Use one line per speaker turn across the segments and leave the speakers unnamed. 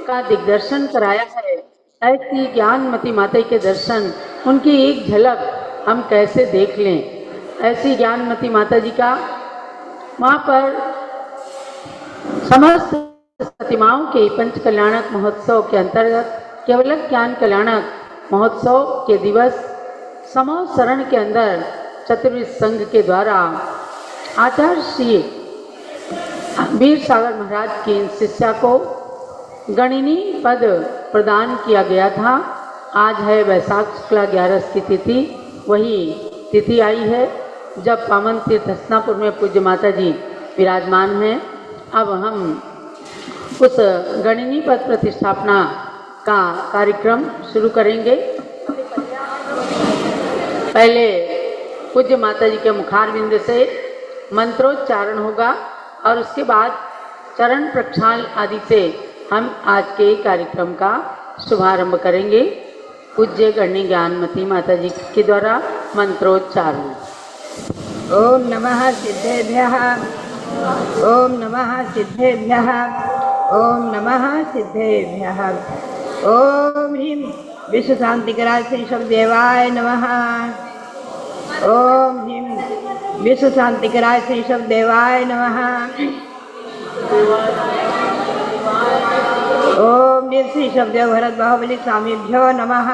का दिग्दर्शन कराया है, ऐसी ज्ञानमती माता के दर्शन, उनकी एक झलक हम कैसे देख लें। ऐसी ज्ञानमती माता जी का वहाँ पर समस्त प्रतिमाओं के पंच कल्याणक महोत्सव के अंतर्गत केवल ज्ञान कल्याणक महोत्सव के दिवस समूह शरण के अंदर चतुर्विद संघ के द्वारा आचार्य श्री वीर सागर महाराज की शिष्या को गणिनी पद प्रदान किया गया था। आज है वैशाख शुक्ला 11 की तिथि, वही तिथि आई है जब पावन तीर्थ हसनापुर में पूज्य माता जी विराजमान हैं। अब हम उस गणिनी पद प्रतिष्ठापना का कार्यक्रम शुरू करेंगे। पहले पूज्य माता जी के मुखारविंद से मंत्रोच्चारण होगा और उसके बाद चरण प्रक्षाल आदि से हम आज के कार्यक्रम का शुभारंभ करेंगे। पूज्य गणनी ज्ञानमती माता जी के द्वारा मंत्रोच्चारण।
ओम नमः सिद्धेभ्यः, ओम नमः सिद्धेभ्यः, ओम नमः सिद्धेभ्यः। ओम ह्रीं विश्व शांतिकराय श्री शब्देवाय नमः। ओम ह्रीं विश्व शांतिकराय श्री शब्देवाय नमः। ओम ह्रीं श्री शब्देव भरत बाहुबली स्वामीभ्यो नमः।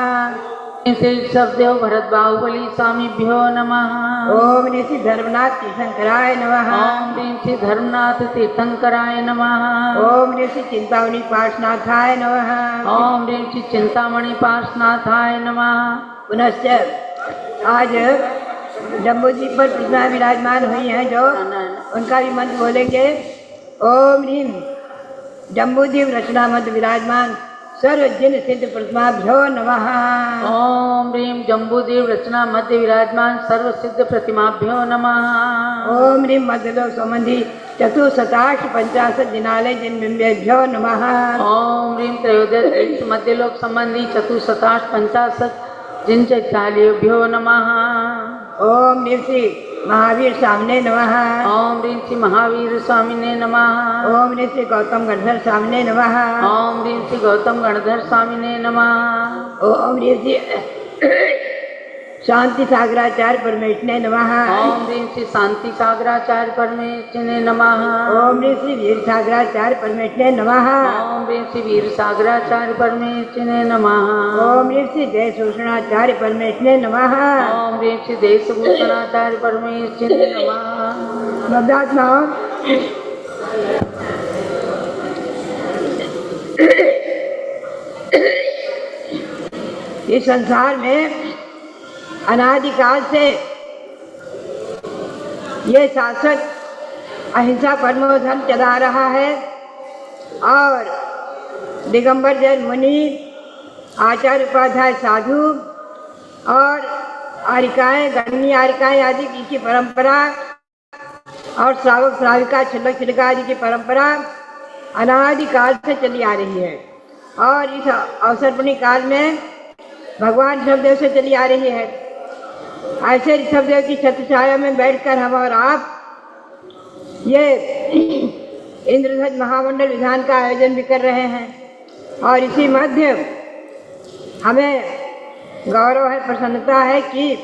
श्री शब्देव भरत बाहुबली स्वामीभ्यो नमः।
ओम ह्रीं श्री धर्मनाथ तीर्थंकराय नमः।
ओम ह्रीं श्री धर्मनाथ तीर्थंकराय नमः।
ओम ह्रीं श्री चिंतामणि पार्श्वनाथाय नमः।
ओम ह्रीं श्री चिंतामणि पार्श्वनाथाय नमः।
पुनश्च आज जम्बूजी पर प्रतिमा विराजमान हुई हैं जो उनका भी मंत्र बोलेंगे। ओम ह्रीं जम्बूदीप रचना मध्य विराजमान सर्वजिन सिद्ध प्रतिमाभ्यो नमः।
ओम ह्रीं जम्बूदीप रचना मध्य विराजमान सर्व सिद्ध प्रतिमाभ्यो नमः।
ओम ह्रीं मध्यलोक संबंधी चतुशताष्ट पंचाशत जिनालय जिन बिंबेभ्यो नमः।
ओम ह्रीं त्रयोदश मध्यलोक संबंधी चतुशताष्ट पंचाशत जिन चैताल्यभ्यो नमः।
ओम ह्रीं श्री महावीर स्वामिने नमः।
ओम ह्रीं श्री महावीर स्वामिने नमः।
ओम ह्रीं श्री गौतम गणधर स्वामिने नमः।
ओम ह्रीं श्री गौतम गणधर स्वामिने नमः।
ओम ह्रीं श्री शांति सागराचार्य परमेश्वरने नमः।
ओम ह्रीं श्री शांति सागराचार्य परमेश्वरने नमः।
ओम ह्रीं श्री वीर सागराचार्य परमेश्वरने नमः।
ओम ह्रीं श्री वीर सागराचार्य परमेश्वरने नमः।
ओम ह्रीं श्री देशभूषणाचार्य परमेश्वरने नमः।
ओम ह्रीं श्री देशभूषणाचार्य परमेश्वरने नमः।
नवदात्माओं इस संसार में अनादिकाल से ये शाश्वत अहिंसा परमो धर्म चला रहा है और दिगंबर जैन मुनि, आचार्य उपाध्याय साधु और आरिकाएँ, गणनी आरिकाएँ आदि की परंपरा और श्रावक श्राविका छिलक छिलका आदि की परंपरा अनादिकाल से चली आ रही है और इस अवसरपूर्ण काल में भगवान ऋषभदेव से चली आ रही है। ऐसे ऋषभदेव की छत्र छाया में बैठकर हम और आप ये इंद्रध्वज महामंडल विधान का आयोजन भी कर रहे हैं और इसी मध्य हमें गौरव है, प्रसन्नता है कि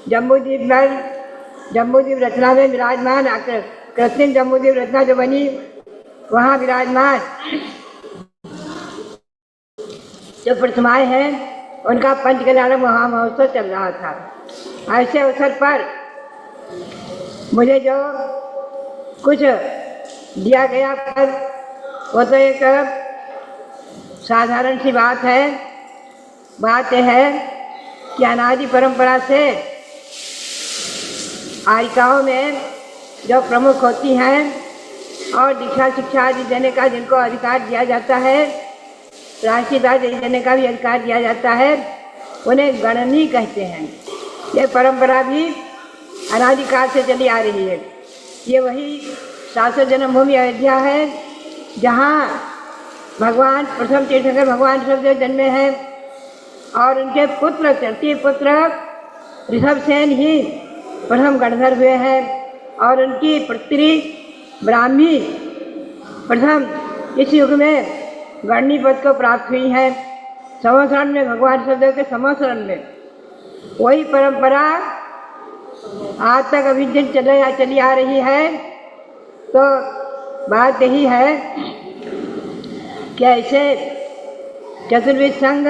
जम्बूद्वीप रचना में विराजमान कृत्रिम जम्बूद्वीप रचना जो बनी वहाँ विराजमान जो प्रतिमाएँ हैं उनका पंचकल्याण महामहोत्सव चल रहा था। ऐसे अवसर पर मुझे जो कुछ दिया गया पर वो तो एक साधारण सी बात है। बात यह है कि अनादि परंपरा से आरिकाओं में जो प्रमुख होती हैं और दीक्षा शिक्षा आदि देने का जिनको अधिकार दिया जाता है, राष्ट्रीय आदि देने का भी अधिकार दिया जाता है, उन्हें गणनी कहते हैं। ये परंपरा भी अनादिकाल से चली आ रही है। ये वही शाश्वत जन्मभूमि अयोध्या है जहाँ भगवान प्रथम तीर्थंकर भगवान ऋषभदेव जन्मे हैं और उनके पुत्र तृतीय पुत्र ऋषभसेन ही प्रथम गणधर हुए हैं और उनकी पुत्री ब्राह्मी प्रथम इस युग में गणनी पद को प्राप्त हुई हैं। समोसरण में भगवान शब्द के समोसरण में वही परंपरा आज तक अभिन्न चली आ रही है। तो बात यही है कि ऐसे चतुर्विध संघ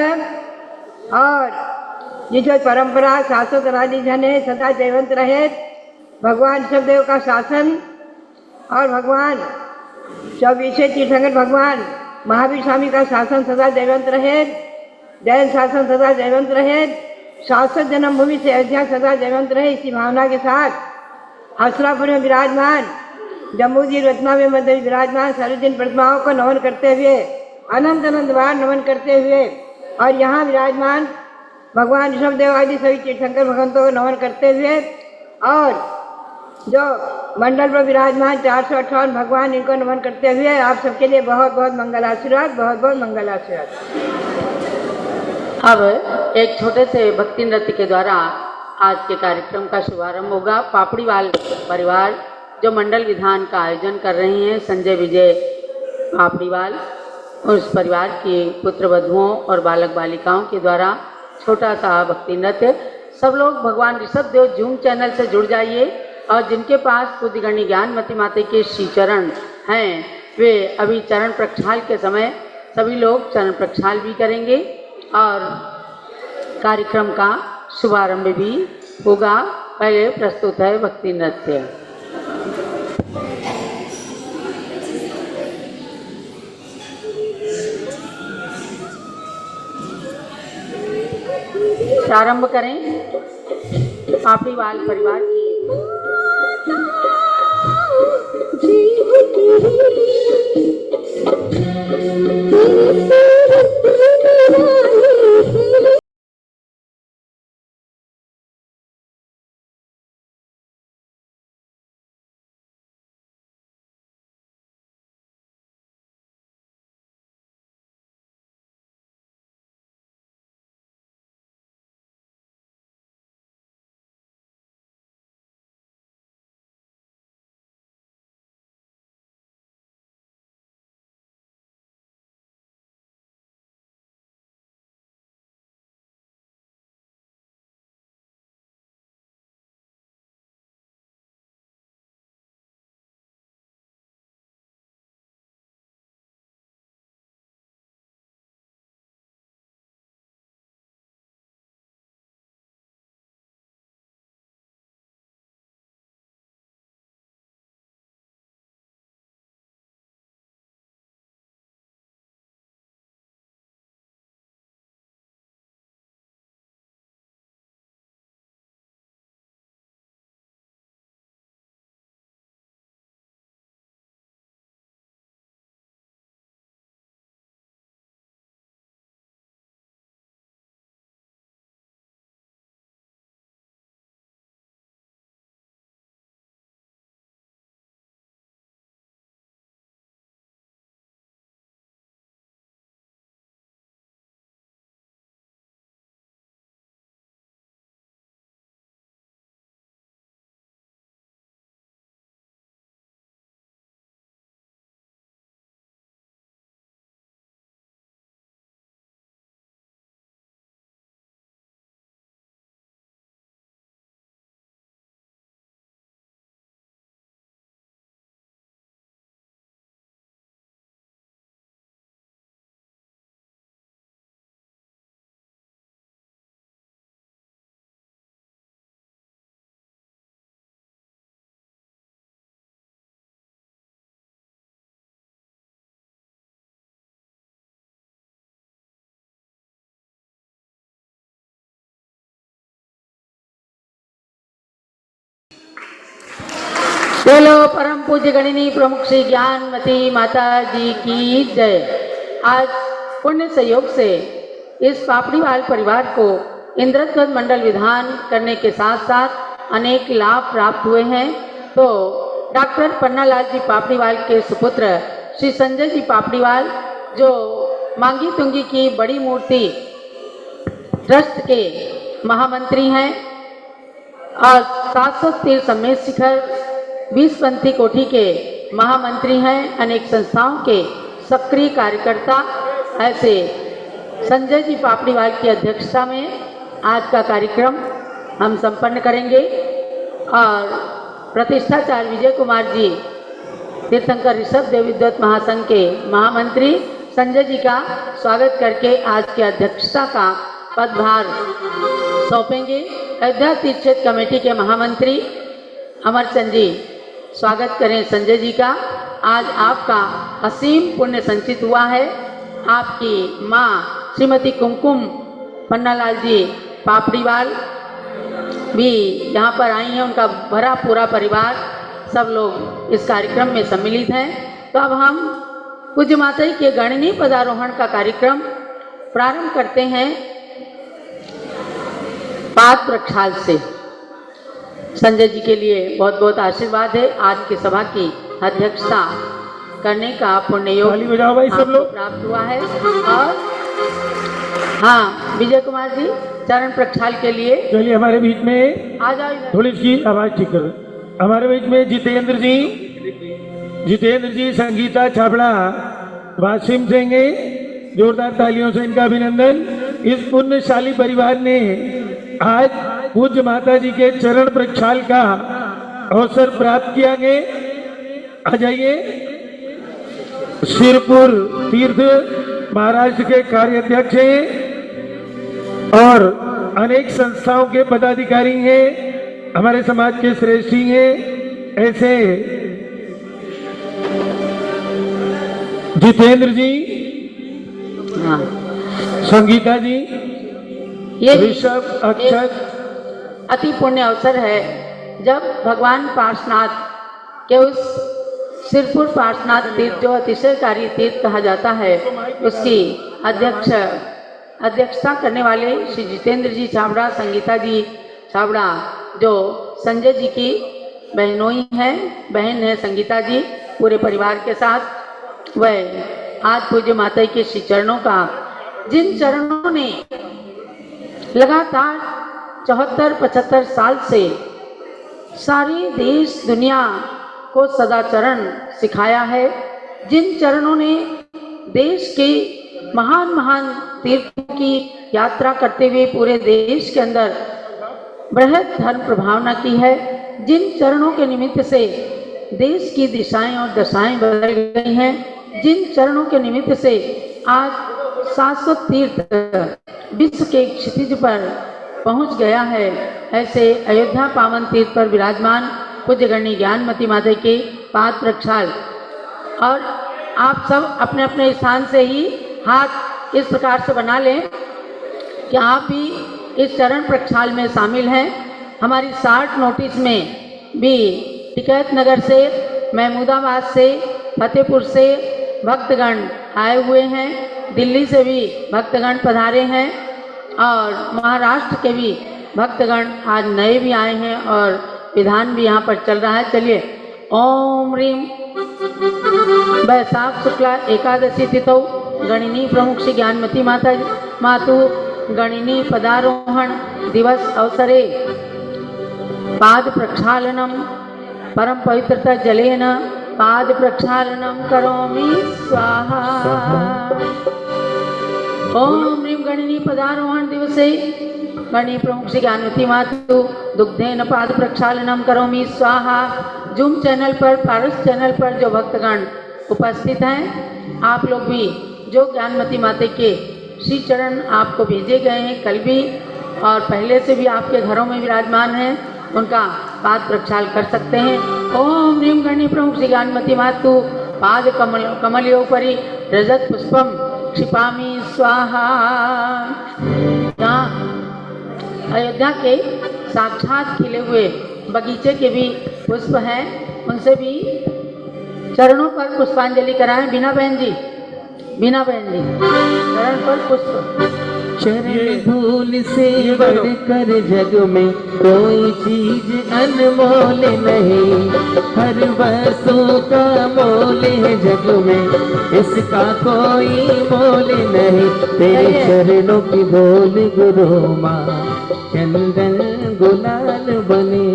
और ये जो परंपरा शाश्वत राजन है सदा जयवंत रहे। भगवान शिवदेव का शासन और भगवान 24वें तीर्थंकर भगवान महावीर स्वामी का शासन सदा जयवंत रहे। जैन शासन सदा जयवंत रहे। शाश्वत जन्मभूमि से अयोध्या सदा जयवंत रहे। इसी भावना के साथ हसरापुर में विराजमान जम्बूजी रत्ना में मध्य विराजमान सर्वजन प्रतिमाओं को नमन करते हुए अनंत अनंत बार नमन करते हुए और यहाँ विराजमान भगवान ऋषभदेव आदि सभी तीर्थंकर भगवंतों को नमन करते हुए और जो मंडल पर विराजमान 458 भगवान इनको नमन करते हुए आप सबके लिए बहुत बहुत मंगल आशीर्वाद, बहुत बहुत मंगल आशीर्वाद।
अब एक छोटे से भक्ति नृत्य के द्वारा आज के कार्यक्रम का शुभारंभ होगा। पापड़ीवाल परिवार जो मंडल विधान का आयोजन कर रही हैं, संजय विजय पापड़ीवाल, उस परिवार की पुत्र वधुओं और बालक बालिकाओं के द्वारा छोटा सा भक्ति नृत्य। सब लोग भगवान ऋषभदेव जूम चैनल से जुड़ जाइए और जिनके पास बुद्धिगणी ज्ञानमती माता के श्री चरण हैं वे अभी चरण प्रक्षाल के समय सभी लोग चरण प्रक्षाल भी करेंगे और कार्यक्रम का शुभारंभ भी होगा। पहले प्रस्तुत है भक्ति नृत्य। प्रारंभ करें पापड़ीवाल परिवार की बोलो परम पूज्य गणिनी प्रमुख श्री ज्ञानमती माता जी की जय। आज पुण्य संयोग से इस पापड़ीवाल परिवार को इंद्रध्वज मंडल विधान करने के साथ साथ अनेक लाभ प्राप्त हुए हैं। तो डॉक्टर पन्नालाल जी पापड़ीवाल के सुपुत्र श्री संजय जी पापड़ीवाल जो मांगी तुंगी की बड़ी मूर्ति ट्रस्ट के महामंत्री हैं और 700 तीर्थ समेत शिखर 20 कोटि के महामंत्री हैं, अनेक संस्थाओं के सक्रिय कार्यकर्ता ऐसे संजय जी पापड़ीवाल की अध्यक्षता में आज का कार्यक्रम हम संपन्न करेंगे और प्रतिष्ठाचार्य विजय कुमार जी तीर्थंकर ऋषभ देव विद्वत महासंघ के महामंत्री संजय जी का स्वागत करके आज की अध्यक्षता का पदभार सौंपेंगे। अयोध्या तीर्थ क्षेत्र कमेटी के महामंत्री अमरचंद जी, स्वागत करें संजय जी का। आज आपका असीम पुण्य संचित हुआ है। आपकी माँ श्रीमती कुमकुम पन्नालाल जी पापड़ीवाल भी यहाँ पर आई हैं, उनका भरा पूरा परिवार, सब लोग इस कार्यक्रम में सम्मिलित हैं। तो अब हम पूज्य माता जी के गणनीय पदारोहण का कार्यक्रम प्रारंभ करते हैं पाद प्रक्षाल से। संजय जी के लिए बहुत बहुत आशीर्वाद है। आज की सभा की अध्यक्षता करने का पुण्य योग आपको प्राप्त हुआ है। और हाँ, विजय कुमार जी चरण प्रक्षाल के लिए
चलिए हमारे बीच में
आ जाओ।
थोड़ी सी आवाज ठीक कर। हमारे बीच में जितेंद्र जी संगीता छाबड़ा वासिम सिंह, जोरदार तालियों से इनका अभिनंदन। इस पुण्यशाली परिवार ने आज पूज्य माता जी के चरण प्रक्षाल का अवसर प्राप्त किया है। आ जाइए। सिरपुर तीर्थ महाराष्ट्र के कार्याध्यक्ष हैं और अनेक संस्थाओं के पदाधिकारी हैं, हमारे समाज के श्रेष्ठी हैं। ऐसे जितेंद्र जी, संगीता जी,
ये
ऋषभ, अक्षत,
अति पुण्य अवसर है जब भगवान पार्श्वनाथ के उस सिरपुर पार्श्वनाथ तीर्थ, जो अतिशयकारी तीर्थ कहा जाता है, उसकी अध्यक्षता करने वाले श्री जितेंद्र जी छाबड़ा, संगीता जी छाबड़ा, जो संजय जी की बहनोई हैं, बहन है संगीता जी, पूरे परिवार के साथ वह आज पूज्य माता के श्री चरणों का, जिन चरणों ने लगातार 74-75 साल से सारी देश दुनिया को सदाचरण सिखाया है, जिन चरणों ने देश के महान महान तीर्थों की यात्रा करते हुए पूरे देश के अंदर बृहद धर्म प्रभावना की है, जिन चरणों के निमित्त से देश की दिशाएं और दशाएं बदल गई हैं, जिन चरणों के निमित्त से आज 700 तीर्थ विश्व के क्षितिज पर पहुंच गया है, ऐसे अयोध्या पावन तीर्थ पर विराजमान पूज्य गणनी ज्ञानमती माता के पाद प्रक्षाल। और आप सब अपने अपने स्थान से ही हाथ इस प्रकार से बना लें कि आप भी इस चरण प्रक्षाल में शामिल हैं। हमारी 60 नोटिस में भी टिकैत नगर से, महमूदाबाद से, फतेहपुर से भक्तगण आए हुए हैं, दिल्ली से भी भक्तगण पधारे हैं और महाराष्ट्र के भी भक्तगण आज नए भी आए हैं और विधान भी यहाँ पर चल रहा है। चलिए। ओम ह्रीम वैशाख शुक्ला एकादशी तिथौ गणिनी प्रमुख श्री ज्ञानमती मातु गणिनी पदारोहण दिवस अवसरे पाद प्रक्षालनम परम पवित्रता जलेन पाद प्रक्षालनम करोमि स्वाहा। ओम ह्रीम गणिनी पदारोहण दिवसे गणनी प्रमुख श्री ज्ञानमती मातु दुग्धेन पाद प्रक्षालनम करोमि स्वाहा। जूम चैनल पर, पारस चैनल पर जो भक्तगण उपस्थित हैं, आप लोग भी जो ज्ञानमती माता के श्री चरण आपको भेजे गए हैं कल भी और पहले से भी आपके घरों में विराजमान हैं, उनका पाद प्रक्षाल कर सकते हैं। ओम ह्रीम गणनी प्रमुख श्री ज्ञानमती मातु पाद कमलोपरि रजत पुष्पम क्षिपामि स्वाहा। यहाँ अयोध्या के साक्षात खिले हुए बगीचे के भी पुष्प हैं, उनसे भी चरणों पर पुष्पांजलि कराएं। बीना बहन जी, चरण पर पुष्प।
चरण धूल से बढ़कर जग में कोई चीज अनमोल नहीं, हर वस्तु का मोल है जग में, इसका कोई मोल नहीं। तेरे चरणों की धूल गुरु माँ चंदन गुलाल बने,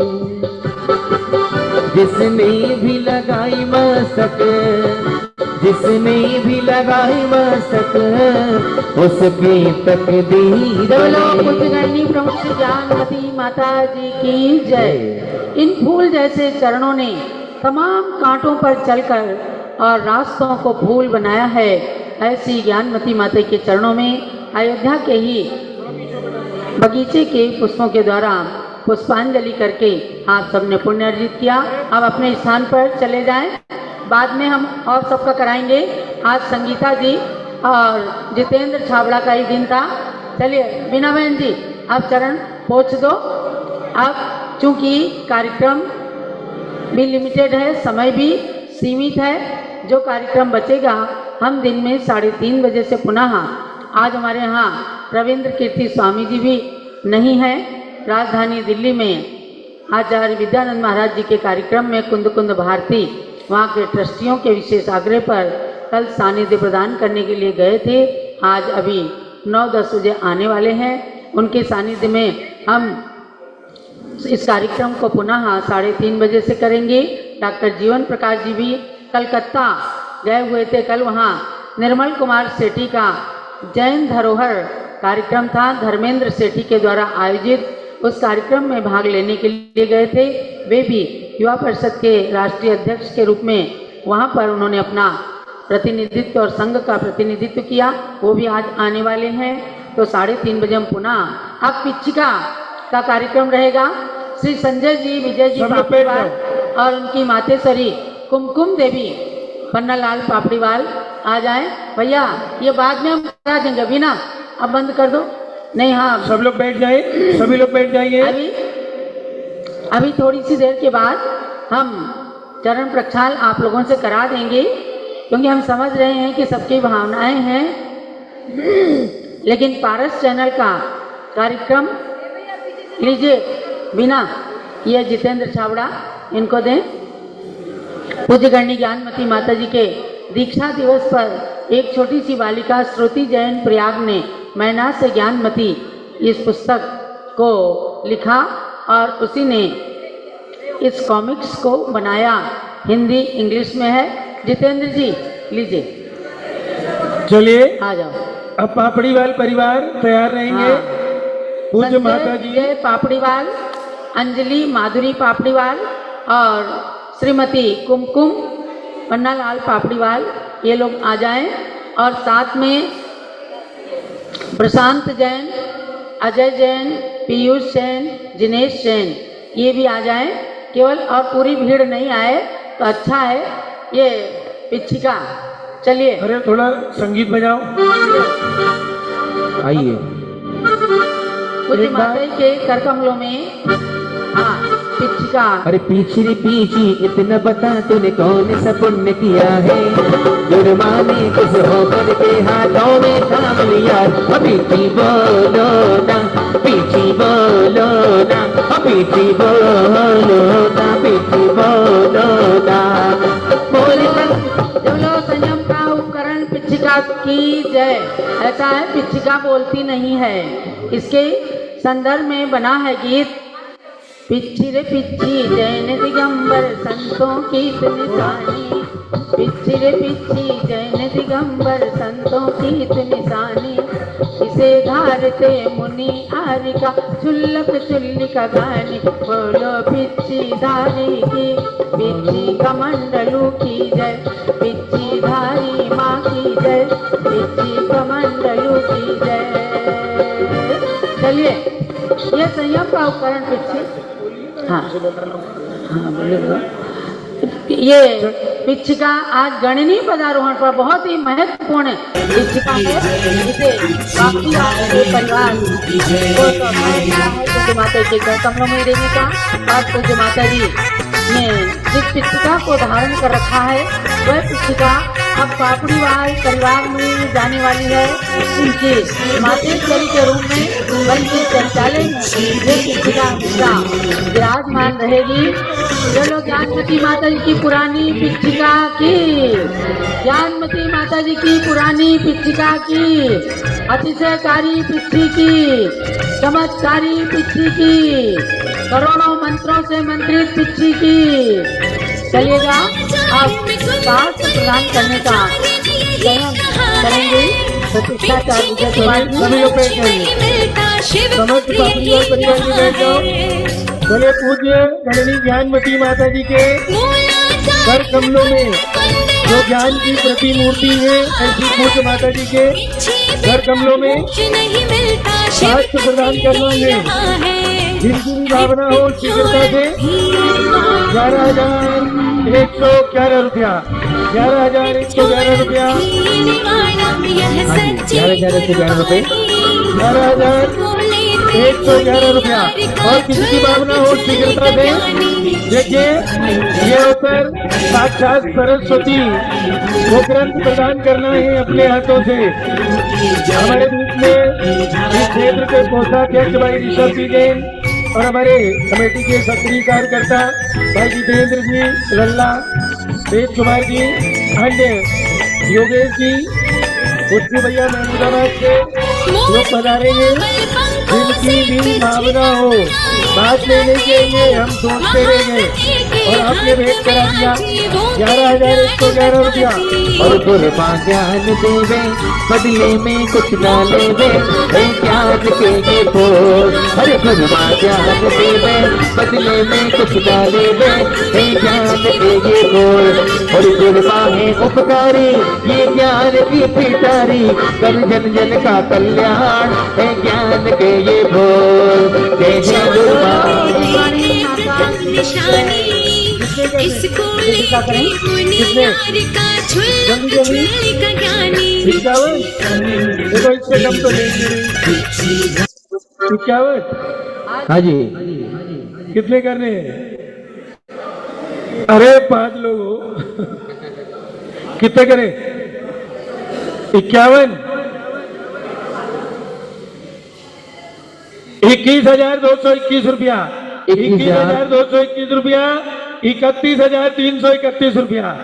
जिसने भी लगाई मस्तक जिसने भी लगाई मस्तक उसकी तकदीर
बोलो पुत्रगणी प्रमुख श्री ज्ञानमती माता जी की जय। इन फूल जैसे चरणों ने तमाम कांटों पर चलकर और रास्तों को फूल बनाया है। ऐसी ज्ञानमती माता के चरणों में अयोध्या के ही बगीचे के पुष्पों के द्वारा पुष्पांजलि करके आप सबने पुण्य अर्जित किया। अब अपने स्थान पर चले जाएं, बाद में हम और सबका कराएंगे। आज संगीता जी और जितेंद्र छाबड़ा का ही दिन था। चलिए बीना बहन जी आप चरण पोंछ दो। अब चूंकि कार्यक्रम भी लिमिटेड है, समय भी सीमित है, जो कार्यक्रम बचेगा हम दिन में 3:30 बजे से पुनः, आज हमारे यहाँ रविंद्र कीर्ति स्वामी जी भी नहीं है, राजधानी दिल्ली में आचार्य विद्यानंद महाराज जी के कार्यक्रम में कुंद कुंद भारती वहाँ के ट्रस्टियों के विशेष आग्रह पर कल सानिध्य प्रदान करने के लिए गए थे। आज अभी 9-10 बजे आने वाले हैं। उनके सानिध्य में हम इस कार्यक्रम को पुनः 3:30 बजे से करेंगे। डॉक्टर जीवन प्रकाश जी भी कलकत्ता गए हुए थे। कल वहाँ निर्मल कुमार सेठी का जैन धरोहर कार्यक्रम था, धर्मेंद्र सेठी के द्वारा आयोजित। उस कार्यक्रम में भाग लेने के लिए गए थे। वे भी युवा परिषद के राष्ट्रीय अध्यक्ष के रूप में वहाँ पर उन्होंने अपना प्रतिनिधित्व और संघ का प्रतिनिधित्व किया। वो भी आज आने वाले हैं। तो 3:30 बजे हम पुनः अब पिछिका का कार्यक्रम रहेगा। श्री संजय जी, विजय जी पापड़ीवाल और उनकी मातेश्वरी कुमकुम देवी पन्नालाल पापड़ीवाल आ जाएं। भैया ये बाद में हम करा देंगे, अभी ना अब बंद कर दो। नहीं हाँ
सब लोग बैठ जाए, सभी लोग बैठ जाइए।
अभी थोड़ी सी देर के बाद हम चरण प्रक्षाल आप लोगों से करा देंगे, क्योंकि हम समझ रहे हैं कि सबकी भावनाएं हैं। लेकिन पारस चैनल का कार्यक्रम लीजिए बिना, ये जितेंद्र छाबड़ा इनको दें। पूज्य गणनी ज्ञानमती माता जी के दीक्षा दिवस पर एक छोटी सी बालिका श्रुति जैन प्रयाग ने मैना से ज्ञानमती इस पुस्तक को लिखा और उसी ने इस कॉमिक्स को बनाया। हिंदी इंग्लिश में है। जितेंद्र जी लीजिए,
चलिए
आ जाओ।
अब पापड़ीवाल परिवार तैयार रहेंगे। पूज्य माता जी
संजय पापड़ीवाल, अंजलि माधुरी पापड़ीवाल और श्रीमती कुमकुम पन्नालाल पापड़ीवाल ये लोग आ जाएं। और साथ में प्रशांत जैन, अजय जैन, पीयूष जैन, जिनेश जैन ये भी आ जाएं। केवल और पूरी भीड़ नहीं आए तो अच्छा है। ये पिछिका चलिए,
अरे थोड़ा संगीत बजाओ।
आइए।
पूज्य माता के कर कमलों में हाँ पिछिका।
अरे पीछी रे पीछी इतना बता तूने कौन सा पुण्य किया है, जुर्माने कुछ होकर के हाथों में थाम लिया। पीछी बोलो ना, पीछी बोलो ना, पीछी बोलो ना, पीछी बोलो ना।
बोलो संयम का उपकरण पिछिका की जय। ऐसा है पिछिका बोलती नहीं है। इसके संदर्भ में बना है गीत। पिछी रे पिछी जैन दिगंबर संतों की निशानी, पिछी रे पिछी जैन दिगंबर संतों की निशानी। इसे धारते मुनि आरिका चुल्लक चुल्लिका गानी। बोलो पिछी धारी की, पिछी कमंडलू की जय, पिछी धारी माँ की जय, पिछी कमंडलू की जय। चलिए ये संयम का उपकरण पिछी। हाँ हाँ बोलो। ये पिछिका आज गणनीय पदारोहण पर बहुत ही महत्वपूर्ण पिछिका है। इसे बाकी आपके परिवार को तो पूज्य माता के कमलों में देने का। और पूज्य माता जी ने जिस पिछिका को धारण कर रखा है वह पिछिका अब पापड़ीवाल परिवार में जाने वाली है। उनके मातेश्वरी के रूप में बल्कि संचालन ये पिछिका विराजमान रहेगी। चलो ज्ञानमती माता जी की पुरानी पिछिका की, ज्ञानमती माता जी की पुरानी पिछिका की, अतिशयकारी पिछी की, चमत्कारी पिछी की, करोड़ों मंत्रों से मंत्रित पिछी की। चलिएगा। आप शास्त्र प्रदान करने का चयन करेंगे। प्रतिष्ठाचार्य विजय कुमार जी।
सभी लोग बैठ जाइए, समस्त पापी और परिवार की बैठ जाओ। बोले पूज्य गणनी ज्ञानमती माता जी के कर कमलों में जो ज्ञान की प्रतिमूर्ति है, ऐसी पूज्य माता जी के घर कमलों में शास्त्र प्रदान करना है। जिनकी भी भावना हो शीघ्रता से 11,111 रुपया, 11,111 रुपया,
11,111 रुपए,
11,111 रुपया। और किसी की भावना हो शीघ्रता से देखिए, ये होकर साक्षात सरस्वती वो ग्रंथ प्रदान करना है अपने हाथों से। हमारे बीच में इस क्षेत्र के कोषाध्यक्ष भाई ऋषभ जी जैन और हमारे कमेटी के सक्रिय कार्यकर्ता भाई जितेंद्र जी, लल्ला, तेज कुमार जी, अन्य योगेश जी, बुद्धू भैया महमूदाबाद से लोग पधारेंगे। जिनकी भी भावना हो बात लेने के लिए हम सोचते रहेंगे। और आपने भेंट करा दिया 11,111 रुपया।
और गुरबा ज्ञान देवे बदले में कुछ ना लेवे, हे ज्ञान के ये बोल। अरे गुरबा ज्ञान देवे बदले में कुछ ना लेवे, हे ज्ञान के ये बोल। और गुरबा है उपकारी ये ज्ञान की पिटारी, कर जन जन का कल्याण, हे ज्ञान के ये बोल। जय जय गुरबा।
इसको लेके मुनियार का झुल्ला का ज्ञानी।
51 देखो, इससे कम तो लेंगे। 51
हाँ जी,
कितने करने हैं? अरे 5 लोग हो। कितने करें? 51, 21,221 रुपया, 21,221 रुपया, 31,331 रुपया,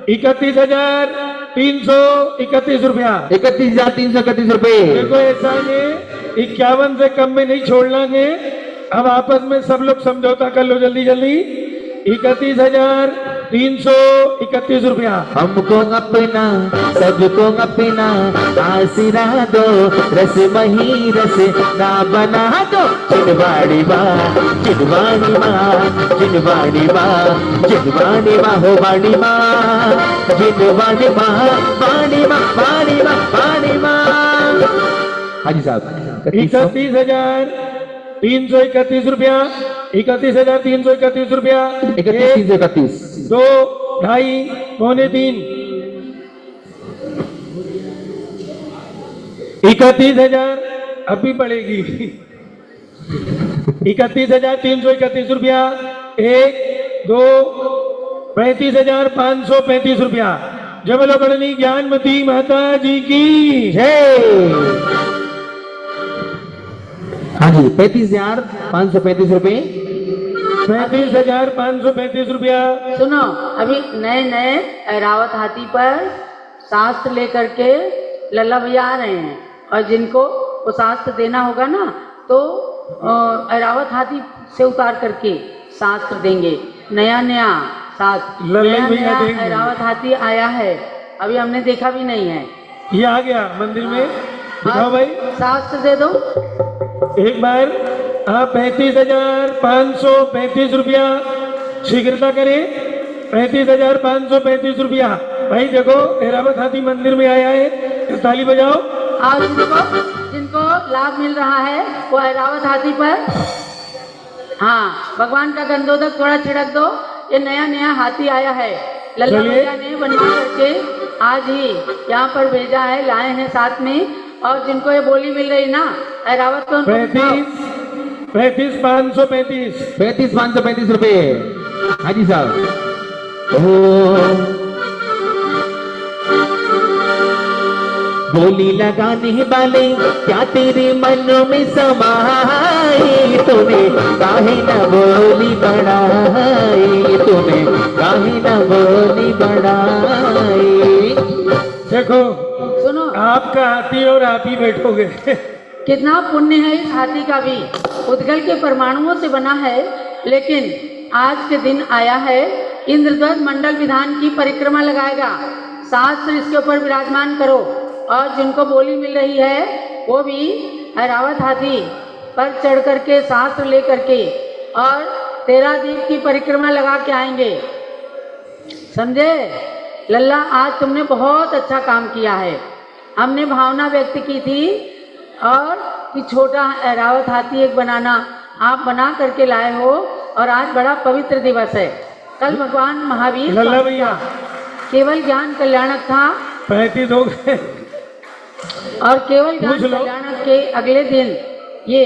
31,331 रुपया,
31,331 रुपए।
देखो ऐसा है, 51 से कम में नहीं छोड़ना है। अब आपस में सब लोग समझौता कर लो जल्दी जल्दी। 31,331 रुपया।
हमको अपना सबको अपना आसरा दो, रस मही रस ना बना दो। चिनवाड़ी माँ, चिनवाड़ी माँ, चिनवाड़ी माँ, चिनवाड़ी माँ हो वाणी माँ, चिनवाड़ी माँ, वाणी माँ, वाणी माँ, वाणी माँ। हाँ जी साहब,
31,331 रुपया, 31,331 रुपया,
31,331,
2, 2.5, पौने 3, 31,000 अभी पड़ेगी। 31,331 रुपया, 1, 2, 35,535 रुपया। जय बोलो गणनी ज्ञानमती माता जी की जय।
हाँ जी, 35,535 रुपए,
35,535 रुपया।
सुनो, अभी नए नए ऐरावत हाथी पर शास्त्र लेकर के लल्ला भैया आ रहे हैं। और जिनको वो शास्त्र देना होगा ना, तो ऐरावत हाथी से उतार करके शास्त्र देंगे। नया नया शास्त्र,
लल्ला भैया देंगे।
ऐरावत हाथी आया है, अभी हमने देखा भी नहीं है।
ये आ गया मंदिर में, दिखाओ भाई
शास्त्र दे दो
एक बार। हाँ, 35,535 रुपया, शीघ्रता करें। 35,535 रुपया। भाई देखो, ऐरावत हाथी मंदिर में आया है, ताली बजाओ।
और जिनको लाभ मिल रहा है वो ऐरावत हाथी पर, हाँ, भगवान का गंधोदक थोड़ा छिड़क दो। ये नया नया हाथी आया है, लल्ला भैया ने बनवा करके आज ही यहाँ पर भेजा है, लाए हैं साथ में। और जिनको ये बोली मिल रही ना ऐरावत को,
35,535
35,535 रुपए। हाँ जी साहब। बोली लगाने वाले क्या तेरे मन में समाए, तूने काहे न बोली बढ़ाई, तूने काहे न बोली बढ़ाई।
देखो,
सुनो,
आपका हाथी और आप ही बैठोगे।
कितना पुण्य है इस हाथी का भी। उद्गल के परमाणुओं से बना है, लेकिन आज के दिन आया है इंद्रध्वज मंडल विधान की परिक्रमा लगाएगा। शास्त्र इसके ऊपर विराजमान करो और जिनको बोली मिल रही है वो भी ऐरावत हाथी पर चढ़ करके शास्त्र ले करके और 13 दीप की परिक्रमा लगा के आएंगे। समझे लल्ला, आज तुमने बहुत अच्छा काम किया है। हमने भावना व्यक्त की थी और कि छोटा ऐरावत हाथी एक बनाना, आप बना करके लाए हो और आज बड़ा पवित्र दिवस है। कल भगवान महावीर
लल्ला भैया
केवल ज्ञान कल्याणक था
35 हो गए।
और केवल ज्ञान
पूछ लो।
कल्याणक के अगले दिन ये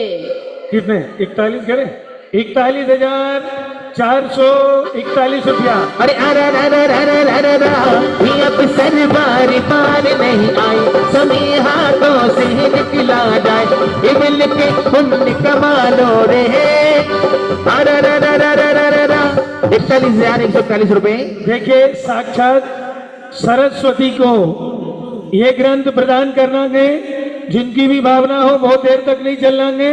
कितने 41 करें 41,441 रुपया।
अरे अरे अरे अरे अरे अरे ये अब सरबारी पार नहीं आई, सभी हाथों से निकला जाए, ये मिल के पुण्य कमा लो रे। अरे अरे अरे अरे अरे अरे 41,141 रुपए।
देखिए साक्षात सरस्वती को ये ग्रंथ प्रदान करना है। जिनकी भी भावना हो बहुत देर तक नहीं चलाएंगे।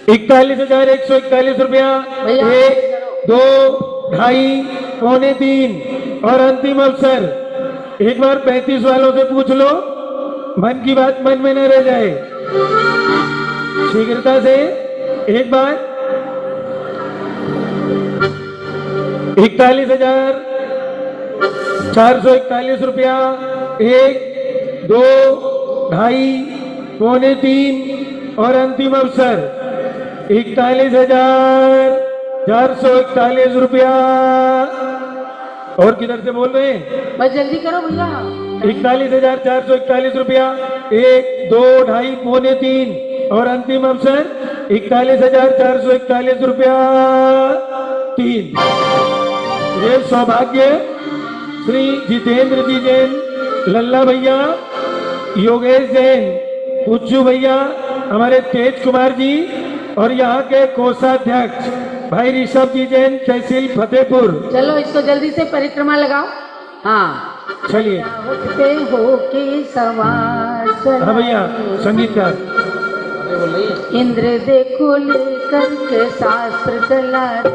41,141 रुपया।
भैया,
1, 2, 2.5, पौने 3 और अंतिम अवसर। एक बार 35 वालों से पूछ लो, मन की बात मन में न रह जाए। शीघ्रता से एक बार 41,441 रुपया। 1, 2, 2.5, पौने 3 और अंतिम अवसर 41,441 रुपया। और किधर से बोल रहे हैं?
बस जल्दी करो भैया।
41,441 रुपया। 1, 2, 2.5, पौने 3 और अंतिम अवसर 41,441 रुपया 3। ये सौभाग्य श्री जितेंद्र जी जैन, लल्ला भैया, योगेश जैन, उच्चू भैया, हमारे तेज कुमार जी और यहाँ के कोषाध्यक्ष भाई ऋषभ जी जैन, तहसील फतेहपुर।
चलो इसको जल्दी से परिक्रमा लगाओ। हाँ
चलिए।
पे हो के सवार चला
हाँ भैया संगीतकार।
इंद्र देखो लेकर के शास्त्र चला रे,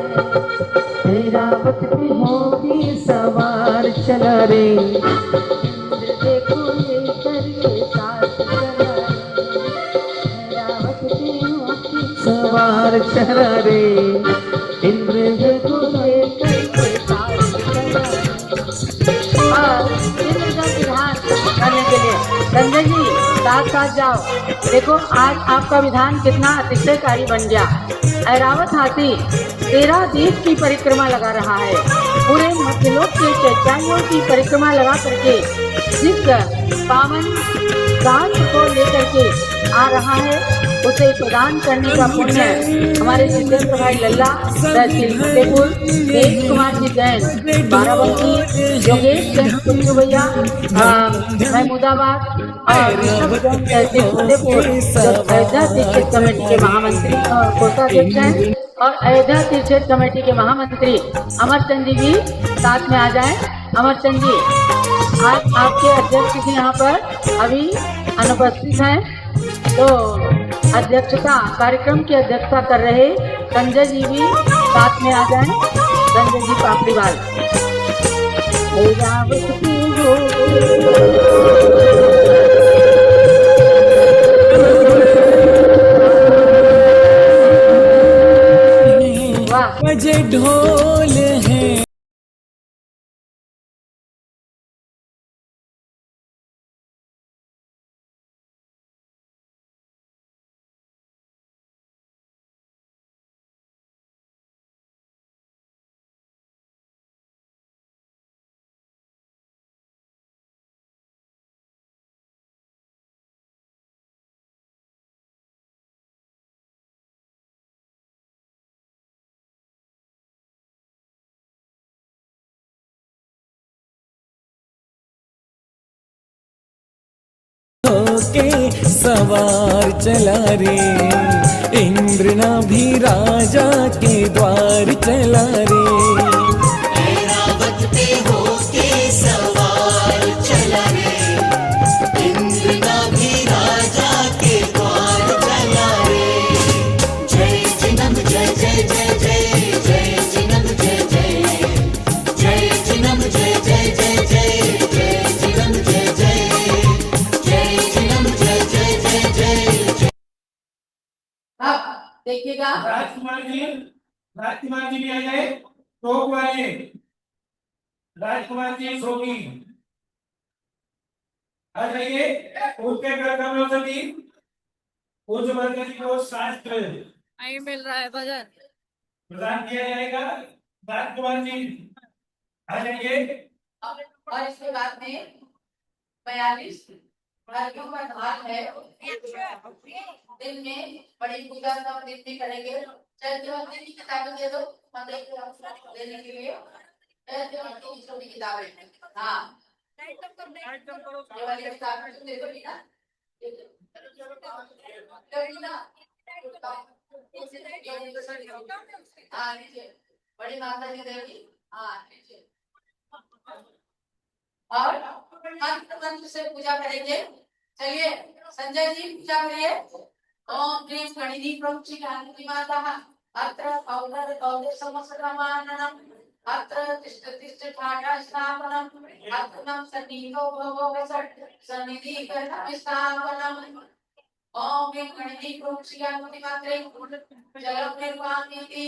ऐरावत पे हो के सवार चला रे। इंद्र देखो लेकर के शास्त्र चला रे, ऐरावत पे हो के
सवार चला रे।
इंद्र देखो लेकर के शास्त्र चला रे। और इंद्र का विधान करने के लिए संजय जी साथ साथ जाओ। देखो आज आपका विधान कितना अतिशयकारी बन गया। ऐरावत हाथी 13 दीप की परिक्रमा लगा रहा है। पूरे मध्यलोक के चैत्याइयों की परिक्रमा लगा करके जिस पावन दास को लेकर के आ रहा है उसे प्रदान करने का पुण्य हमारे जितेंद्र भाई लल्ला, तहसील फतेहपुर, तेज कुमार जी जैन, बाराबंकी, योगेश जैन, कुंजू भैया, महमूदाबाद और ऋषभ जैन, तहसील फतेहपुर, जो अयोध्या तीर्थ कमेटी के महामंत्री और कोषाध्यक्ष हैं, और अयोध्या तीर्थ कमेटी के महामंत्री अमरचंद जी भी साथ में आ जाए। अमरचंद जी आज आपके अध्यक्ष जी यहाँ पर अभी अनुपस्थित हैं, तो अध्यक्षता कार्यक्रम की अध्यक्षता कर रहे संजय जी भी साथ में आ जाएं। संजय जी पापड़ीवाल। वाह
बजे ढोल है। के सवार चला रे, इंद्र ना भी राजा के द्वार चला रे।
ऐरावत पे होके सवार चला रे, इंद्र ना भी राजा के द्वार चला रे। जय जिनम जय जय जय जय जय जिनम
देखिएगा।
राजकुमार जी भी आ जाए। टोक वाले राजकुमार जी सोगी आ जाइए। उनके घर कमलों से भी उच्च वर्ग जी को शास्त्र
नहीं मिल रहा है भजन।
प्रदान किया जाएगा। राजकुमार जी आ जाइए।
और इसके बाद में 42 भाइयों का धान है। दिन में बड़ी पूजा सब दिन में करेंगे। चैत्यवती की किताबें दे दो मंदिर को देने के लिए। चैत्यवती की छोटी किताबें, हाँ ये वाली किताबें दे दो ना। हाँ नीचे बड़ी माता जी देवी, हाँ नीचे। और मंत्र से पूजा करेंगे। चलिए संजय जी पूजा करिए। ओम ह्रीं गणिनी प्रोक्षिकान्ति माता अत्र औदर औदर समस्तकामाननम अत्र तिष्ठ तिष्ठ ठाठा स्थापनम अत्र नम सन्निधो भवो वसट सन्निधि कर्म स्थापनम। ओम ह्रीं गणिनी प्रोक्षिकान्ति मात्रे जलम निर्वाणिति।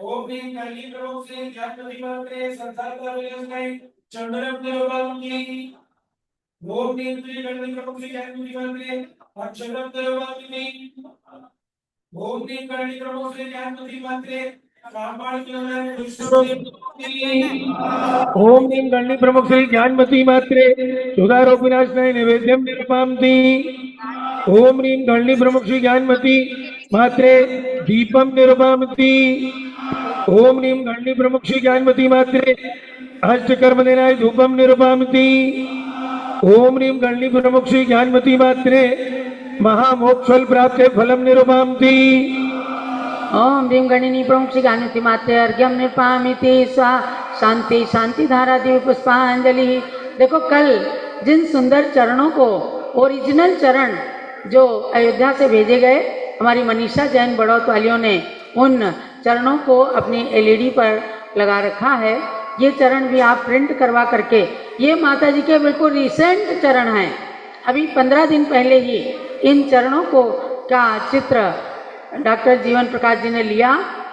ओम ह्रीं गणिनी प्रोक्षिकान्ति ज्ञानमति संसार का विलय चंद्रम निरोधामि। ओम ह्रीं गणिनी प्रोक्षिकान्ति अक्षरम निरोधामि। ओम ह्रीं गणिनी प्रोक्षिकान्ति ओम नीम गणनी प्रमुख श्री ज्ञानमती मात्रे सुधारोग विनाशनाय नैवेद्यम निरूपामति। ओम नीम गणनी प्रमुख श्री ज्ञानमती मात्रे दीपम निरूपामति। ओम नीम गणनी प्रमुख श्री ज्ञानमती मात्रे अष्टकर्म देनाय धूपम निरूपामति। ओम नीम गणनी प्रमुख श्री ज्ञानमती मात्रे महामोक्षफल प्राप्ते फलम निरूपामति।
ओम भीम गणिनी प्रमुख श्री गानुति माते अर्घ्यम निर्पामिति स्वा शांति शांति धारा देव पुष्पांजलि। देखो कल जिन सुंदर चरणों को ओरिजिनल चरण जो अयोध्या से भेजे गए हमारी मनीषा जैन बड़ौत वालियों ने उन चरणों को अपनी एलईडी पर लगा रखा है। ये चरण भी आप प्रिंट करवा करके, ये माता जी के बिल्कुल रिसेंट चरण हैं। अभी 15 दिन पहले ही इन चरणों को का चित्र डॉक्टर जीवन प्रकाश जी ने लिया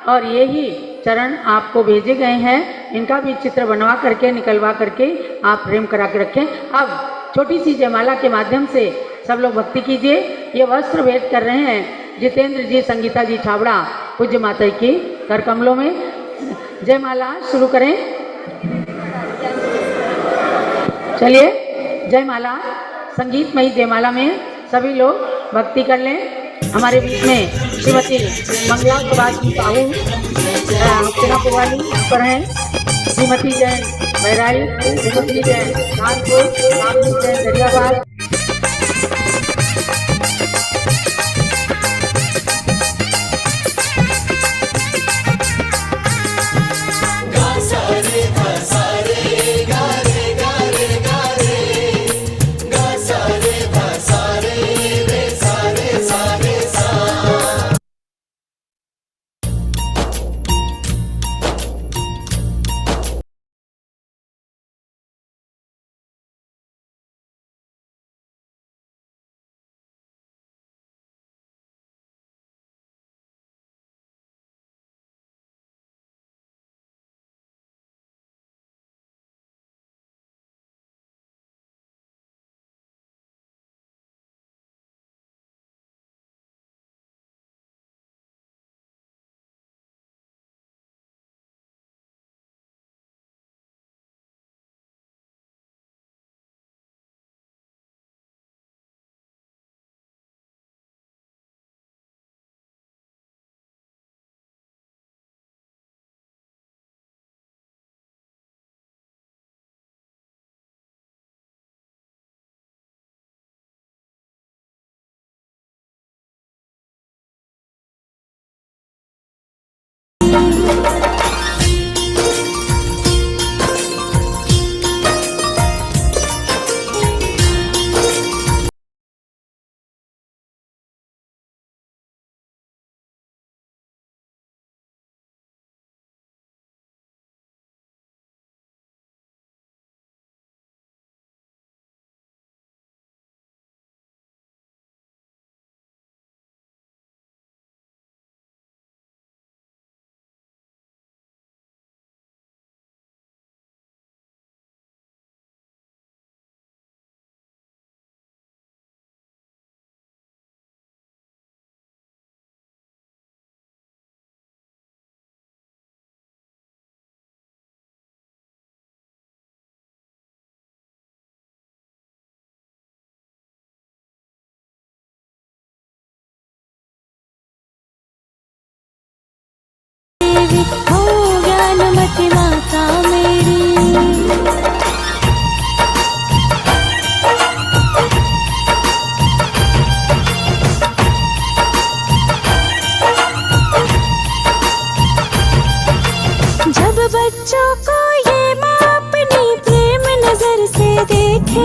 और ये ही चरण आपको भेजे गए हैं। इनका भी चित्र बनवा करके निकलवा करके आप फ्रेम करा के रखें। अब छोटी सी जयमाला के माध्यम से सब लोग भक्ति कीजिए। ये वस्त्र भेंट कर रहे हैं जितेंद्र जी, संगीता जी छाबड़ा, पूज्य माता की कर कमलों में। जयमाला शुरू करें। चलिए जयमाला, संगीतमयी जयमाला में सभी लोग भक्ति कर लें। हमारे बीच में श्रीमती मंगला प्रभाती साहू पुवाली पर हैं, श्रीमती जैन बहराइच, श्रीमती जैन कानपुर, श्रीमती जैन दरियाबाद।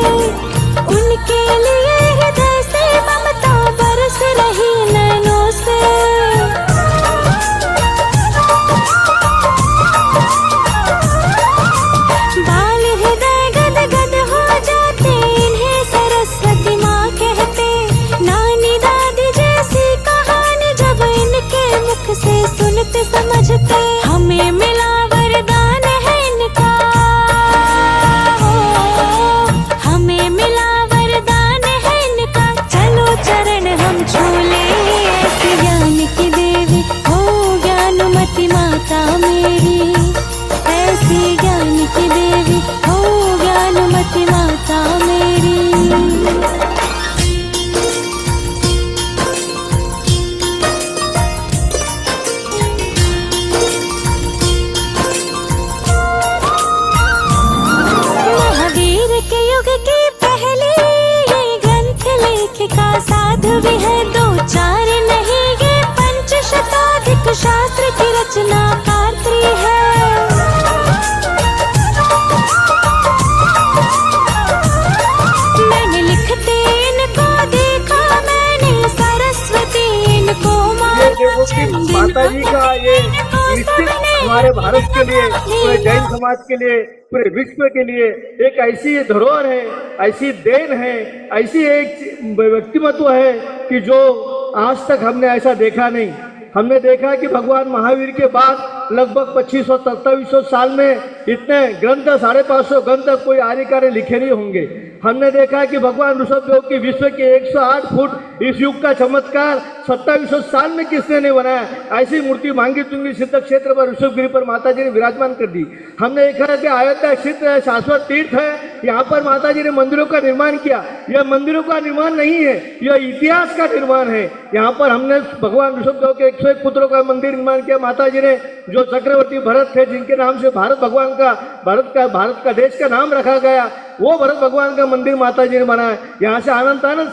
उनके लिए हृदय से ममता बरस रही नैनों से। बाल हृदय गद गद हो जाते, इन्हें सरस्वती माँ कहते। नानी दादी जैसी कहानी जब इनके मुख से सुनते समझते। हमें मिला वरदान है इनका, हमें मिला वरदान है इनका। चलो चरण हम छू ले, ऐसी ज्ञान की देवी हो ज्ञानमती माता मेरी। ऐसी ज्ञान की देवी हो ज्ञानमती माता मेरी। महावीर के युग की पहली ये ग्रंथ लेखिका साधु भी है, दो चार नहीं ये पंचशताधिक शास्त्र की रचना कारी है। मैंने लिखते इनको देखा, मैंने सरस्वती इनको
ये देखो कि माता जी का ये निश्चित हमारे भारत के लिए, पूरे जैन समाज के लिए, पूरे विश्व के लिए एक ऐसी धरोहर है, ऐसी देन है, ऐसी एक व्यक्तिमत्व है कि जो आज तक हमने ऐसा देखा नहीं। हमने देखा कि भगवान महावीर के बाद लगभग 2500-2700 साल में इतने ग्रंथ, 550 ग्रंथ कोई आर्यकार लिखे नहीं होंगे। हमने देखा कि भगवान ऋषभदेव की विश्व के 108 फुट इस युग का चमत्कार 2700 साल में किसने नहीं बनाया। ऐसी मूर्ति मांगी तुंगी सिद्ध क्षेत्र पर ऋषभगिरी पर माता जी ने विराजमान कर दी। हमने देखा कि अयोध्या क्षेत्र है, शाश्वत तीर्थ है, यहाँ पर माता जी ने मंदिरों का निर्माण किया। यह मंदिरों का निर्माण नहीं है, यह इतिहास का निर्माण है। यहाँ पर हमने भगवान ऋषभदेव के 101 पुत्रों का मंदिर निर्माण किया। माता जी ने जो चक्रवर्ती भरत थे, जिनके नाम से भारत का देश का नाम रखा गया, वो भरत भगवान का मंदिर माता जी ने बनाया। यहाँ से अनंतानंद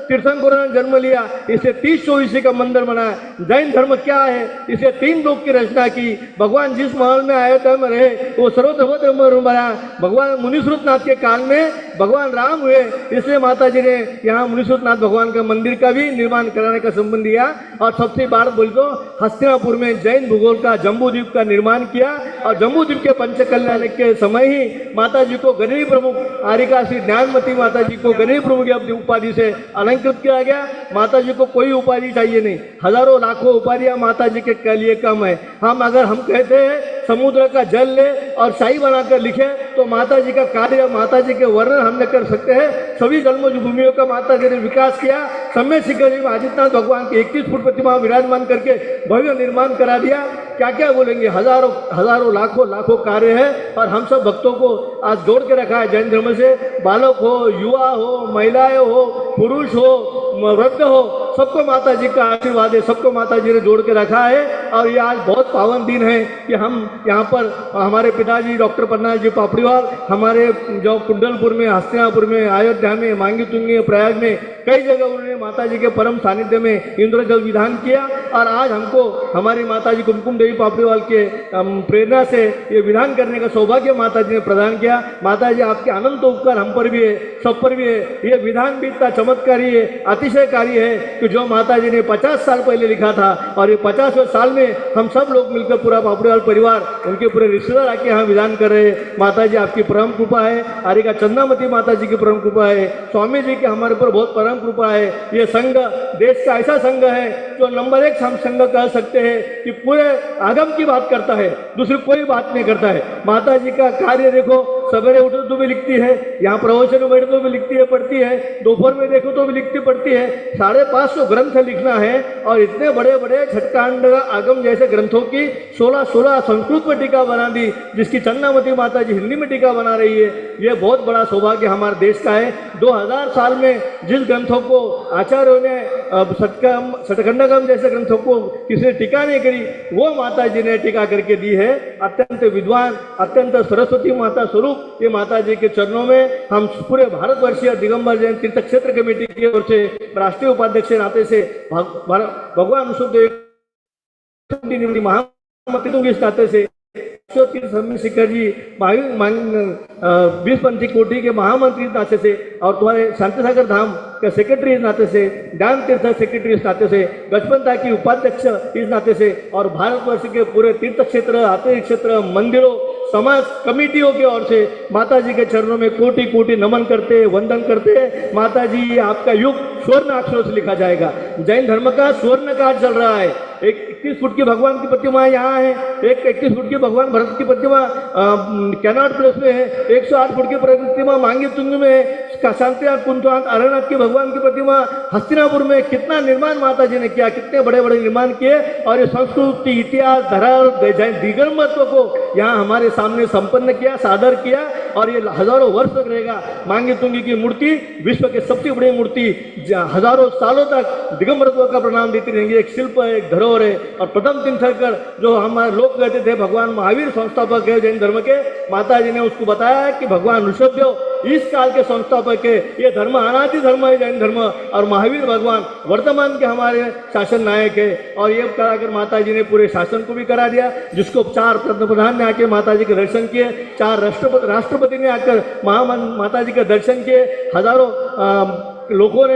तीर्थंकरों ने जन्म लिया, इसे 30-24 का मंदिर बनाया। जैन धर्म क्या है, इसे 3 लोक की रचना की। भगवान जिस महल में अयोध्या में रहे वो सर्वोत्तम बनाया। भगवान मुनिश्रुतनाथ के काल में भगवान राम हुए, इसलिए माता जी ने यहाँ मुनिश्रुतनाथ भगवान का मंदिर का भी निर्माण कराने का संबंध दिया। और सबसे बात बोल दो, हस्तिनापुर में जैन भूगोल का जम्बूद्वीप का निर्माण किया। और जम्बूद्वीप के पंचकल्याण के समय ही माता जी को गणेश प्रमुख आरिका श्री ज्ञानमती माता जी को गणेश प्रभु की अपनी उपाधि से अलंकृत किया गया। माता जी को कोई उपाधि चाहिए नहीं, हजारों लाखों उपाधियां माता जी के लिए कम है। हम कहते हैं समुद्र का जल ले और शाही बनाकर लिखे तो माता जी का कार्य, माता जी के वर्णन हमने कर सकते हैं। सभी जन्मों भूमियों का माता जी ने विकास किया। समय शिखर में आदित्यनाथ भगवान की 21 फुट प्रतिमा विराजमान करके भव्य निर्माण करा दिया। क्या क्या बोलेंगे, हजारों लाखों कार्य है। और हम सब भक्तों को आज जोड़ के रखा है जैन धर्म से। बालक हो, युवा हो, महिलाएं हो, पुरुष हो, वृद्ध हो, सबको माता जी का आशीर्वाद है, सबको माता जी ने जोड़ के रखा है। और ये आज बहुत पावन दिन है कि हम यहाँ पर हमारे पिताजी डॉक्टर पन्ना जी पापड़ीवाल, हमारे जो कुंडलपुर में, हस्तिनापुर में, अयोध्या में, मांगी तुंगी, प्रयाग में, कई जगह उन्होंने माता जी के परम सानिध्य में इंद्रजल विधान किया। और आज हमको हमारी माता जी कुमकुम देवी पापड़ीवाल के प्रेरणा से ये विधान करने का सौभाग्य माता जी ने प्रदान किया। माता जी आपके अनंत उपकार हम पर भी है, सब पर भी है। ये विधान भी इतना चमत्कारी है, अतिशयकारी है कि जो माता जी ने 50 साल पहले लिखा था, और ये 50वें साल में हम सब लोग मिलकर पूरा पापड़ीवाल परिवार, उनके पूरे रिश्तेदार आके यहाँ विधान कर रहे हैं। माता जी आपकी परम कृपा है, आरिका चंदामती माता जी की परम कृपा है, स्वामी जी की हमारे पर बहुत परम कृपा है। ये संघ देश का ऐसा संघ है जो नंबर 1 हम संघ कह सकते हैं कि पूरे आगम की बात करता है, दूसरी कोई बात नहीं करता है। माता जी का कार्य देखो, सवेरे उठो तो भी लिखती है, यहाँ प्रवचन में बैठो तो भी लिखती है, पढ़ती है, दोपहर में देखो तो भी लिखती पढ़ती है। 550 ग्रंथ लिखना है और इतने बड़े बड़े छठकांड आगम जैसे ग्रंथों की 16 संस्कृत में टीका बना दी, जिसकी चंदामती माता जी हिंदी में टीका बना रही है। ये बहुत बड़ा सौभाग्य हमारे देश का है। 2000 साल में जिस ग्रंथों को आचार्यों ने शतखंडगम जैसे ग्रंथों को किसी ने टीका नहीं करी, वो माता जी ने टीका करके दी है। अत्यंत विद्वान, अत्यंत सरस्वती माता स्वरूप ये माता जी के चरणों में हम पूरे भारतवर्षीय दिगंबर जैन तीर्थ क्षेत्र कमेटी की ओर से राष्ट्रीय उपाध्यक्ष के नाते से भगवान ऋषभदेव महामती के नाते से तीर्थ चंद्रशेखर जी विश्वपंथी कोटि के महामंत्री इस नाते से और तुम्हारे शांति सागर धाम के सेक्रेटरी इस नाते से, ज्ञान तीर्थ सेक्रेटरी इस नाते से, गजपंथा की उपाध्यक्ष इस नाते से और भारतवर्ष के पूरे तीर्थ क्षेत्र, आतिथ्य क्षेत्र, मंदिरों, समाज कमेटियों की ओर से माता जी के चरणों में कोटि कोटि नमन करते, वंदन करते। माता जी आपका युग स्वर्ण अक्षरों से लिखा जाएगा। जैन धर्म का स्वर्ण काल चल रहा है। एक 21 फुट की भगवान की प्रतिमा यहाँ है, एक 21 फुट की भगवान भरत की प्रतिमा कैनाट प्लेस में है, 108 फुट की प्रतिमा मांगी तुंग में है, शांतिनाथ कुंजनाथ अरनाथ की भगवान की प्रतिमा हस्तिनापुर में। कितना निर्माण माता जी ने किया, कितने बड़े बड़े निर्माण किए और ये संस्कृति, इतिहास, धरा, दिगर महत्व को यहाँ हमारे सामने संपन्न किया, सादर किया और ये हजारों वर्ष तक रहेगा। मांगी तुंगी की मूर्ति विश्व की सबसे बड़ी मूर्ति, हजारों सालों तक दिगंबरत्व का प्रणाम देती रहेंगी। एक शिल्प है, एक धरोहर है। और प्रथम तीर्थंकर जो हमारे लोग कहते थे भगवान महावीर संस्थापक है जैन धर्म के, माता जी ने उसको बताया कि भगवान ऋषभदेव इस काल के संस्थापक है। ये धर्म अनादि धर्म है जैन धर्म, और महावीर भगवान वर्तमान के हमारे शासन नायक है। और ये कराकर माता जी ने पूरे शासन को भी करा दिया, जिसको 4 प्रधान ने आके माता जी के दर्शन किए, 4 राष्ट्रपति ने आकर माता जी के दर्शन किए, हजारों लोगों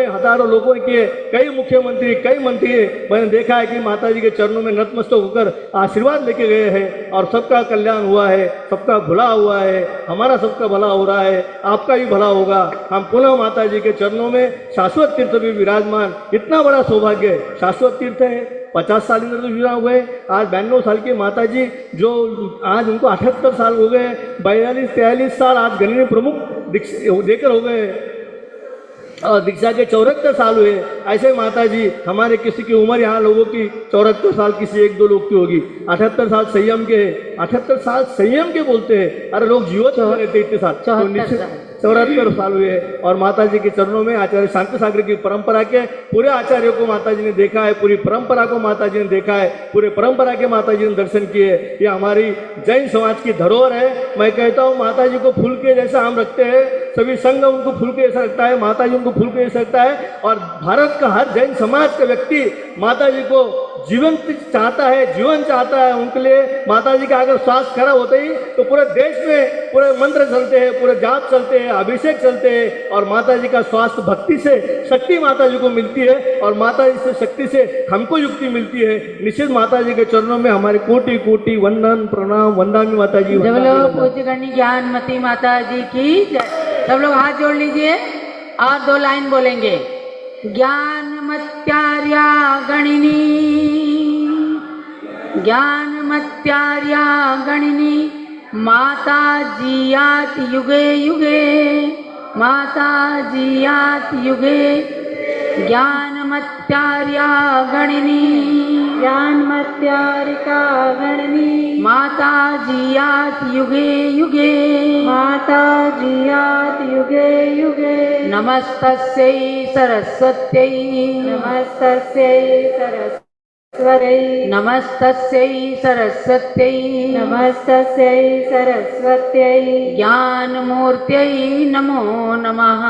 ने किए, कई मुख्यमंत्री, कई मंत्री मैंने देखा है कि माता जी के चरणों में नतमस्तक होकर आशीर्वाद लेके गए हैं और सबका कल्याण हुआ है, सबका भला हुआ है, हमारा सबका भला हो रहा है, आपका भी भला होगा। हम पुनः माता जी के चरणों में शाश्वत तीर्थ भी विराजमान, इतना बड़ा सौभाग्य है। शाश्वत तीर्थ है, 50 साल इधर तो जुड़ा हुए। आज 92 साल की माता जी जो आज उनको 78 साल हो गए, 42-43 साल आज गणनीय प्रमुख देकर हो गए और दीक्षा के 74 साल हुए। ऐसे माता जी हमारे किसी की उम्र यहाँ लोगों की 74 साल, किसी 1-2 लोग की होगी। 78 साल संयम के, 78 साल संयम के बोलते हैं। अरे लोग जीवित रहते इतने साल, तो निश्चित 74 साल हुए। और माता जी के चरणों में आचार्य शांति सागर की परंपरा के पूरे आचार्यों को माता जी ने देखा है, पूरी परंपरा को माता जी ने देखा है, पूरे परंपरा के माता जी ने दर्शन किए। ये हमारी जैन समाज की धरोहर है। मैं कहता हूँ माता जी को फूल के जैसा हम रखते हैं, सभी संघ उनको फूल के जैसा रखता है, माता जी उनको फूल के जैसा रखता है। और भारत का हर जैन समाज का व्यक्ति माता जी को जीवन चाहता है, जीवन चाहता है। उनके लिए माता जी का अगर स्वास्थ्य खराब होते ही तो पूरे देश में पूरे मंत्र चलते हैं, पूरे जाप चलते हैं, अभिषेक चलते हैं और माता जी का स्वास्थ्य भक्ति से शक्ति माता जी को मिलती है और माता जी से शक्ति से हमको युक्ति मिलती है। निश्चित माता जी के चरणों में हमारे कोटि कोटि वंदन प्रणाम। वंदामी माता जी।
जब लोग पूज्य गणी ज्ञानमती माता जी की जय। सब लोग हाथ जोड़ लीजिए और 2 लाइन बोलेंगे। ज्ञानमत्यार्या गणिनी, ज्ञानमत्यार्या गणिनी, माता जीयात युगे युगे, माता जीयात युगे। ज्ञानमत्यार्या गणिनी, ज्ञानमत्यारिका गणिनी, माता जीयात युगे युगे, माता जीयात युगे युगे। नमस्तस्यै सरस्वत्यै, नमस्तस्यै सरस्वत्यै, नमस्तस्यै सरस्वत्यै, नमस्तस्यै सरस्वत्यै। ज्ञानमूर्त्यै नमो नमः,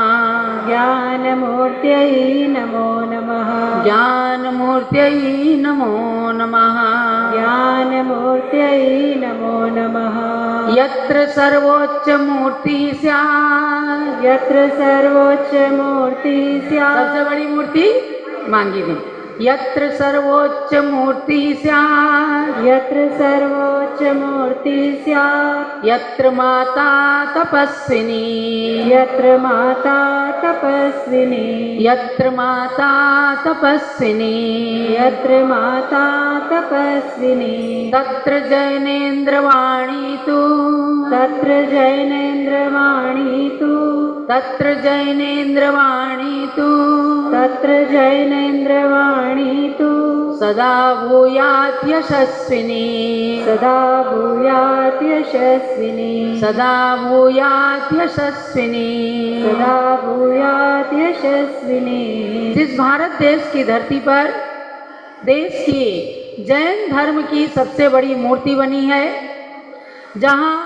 ज्ञानमूर्त्यै नमो नमः, ज्ञानमूर्त्यै नमो नमः, ज्ञानमूर्त्यै नमो नमः। यत्र सर्वोच्च मूर्ति स्यात्, यत्र सर्वोच्च मूर्ति स्यात्, सबसे बड़ी मूर्ति मांगी गई। यत्र सर्वोच्च मूर्ति स्यात्, यत्र सर्वोच्च मूर्ति स्यात्। यत्र माता तपस्विनी, यत्र माता तपस्विनी, यत्र माता तपस्विनी, यत्र माता तपस्विनी। तत्र जैनेन्द्रवाणी तु, तत्र जैनेन्द्रवाणी तु, तत्र जैनेन्द्रवाणी तु, तत्र जैनेन्द्रवाणी तु। सदा भूयात् यशस्विनी, सदा भूयात् यशस्विनी, सदा भूयात् यशस्विनी, सदा भूयात् यशस्विनी। जिस भारत देश की धरती पर देश की जैन धर्म की सबसे बड़ी मूर्ति बनी है, जहाँ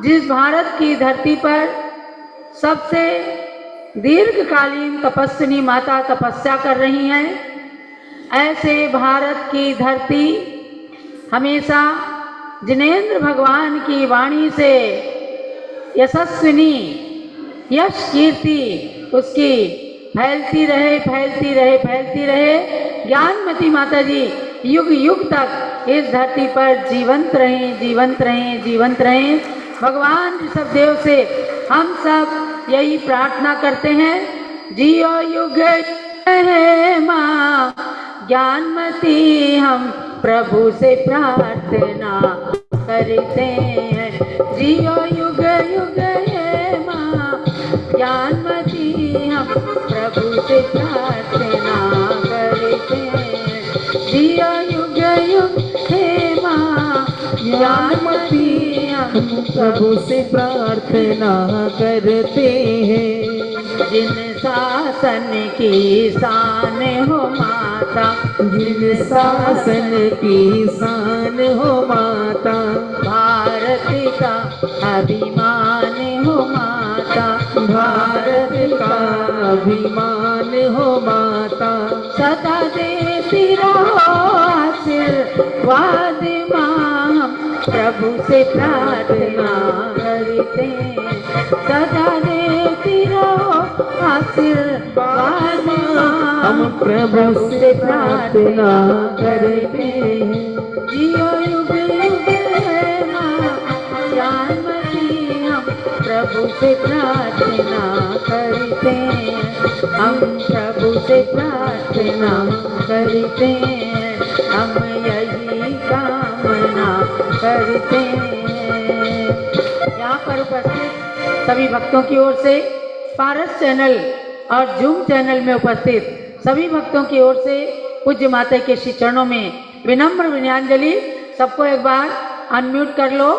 जिस भारत की धरती पर सबसे दीर्घकालीन तपस्विनी माता तपस्या कर रही हैं, ऐसे भारत की धरती हमेशा जिनेंद्र भगवान की वाणी से यशस्विनी यश कीर्ति उसकी फैलती रहे, फैलती रहे, फैलती रहे। ज्ञानमती माता जी युग युग तक इस धरती पर जीवंत रहें, जीवंत रहें, जीवंत रहें। भगवान ऋषभदेव से हम सब यही प्रार्थना करते हैं, जियो युग है माँ ज्ञानमती, हम प्रभु से प्रार्थना करते हैं। जियो युग युग है माँ ज्ञानमती, हम प्रभु से प्रार्थना करते हैं। जियो युग युग हे माँ ज्ञानमती, हम
प्रभु से प्रार्थना करते हैं।
जिन शासन की शान हो माता,
जिन शासन की शान हो माता,
भारत का अभिमान हो माता,
भारत का अभिमान हो माता,
सदा देती रहो आशीर्वाद माँ, हम प्रभु से प्रार्थना करते हैं। सदा देती रहो आशीर्वाद माँ,
हम प्रभु से प्रार्थना करते हैं।
जियो युग युग है माँ ज्ञानमती, हम प्रभु से प्रार्थना करते हैं। हम प्रभु से प्रार्थना करते हैं, हम यही कामना करते हैं। यहाँ पर उपस्थित सभी भक्तों की ओर से, पारस चैनल और जूम चैनल में उपस्थित सभी भक्तों की ओर से पूज्य माता के श्री चरणों में विनम्र विनयांजलि। सबको एक बार अनम्यूट कर लो,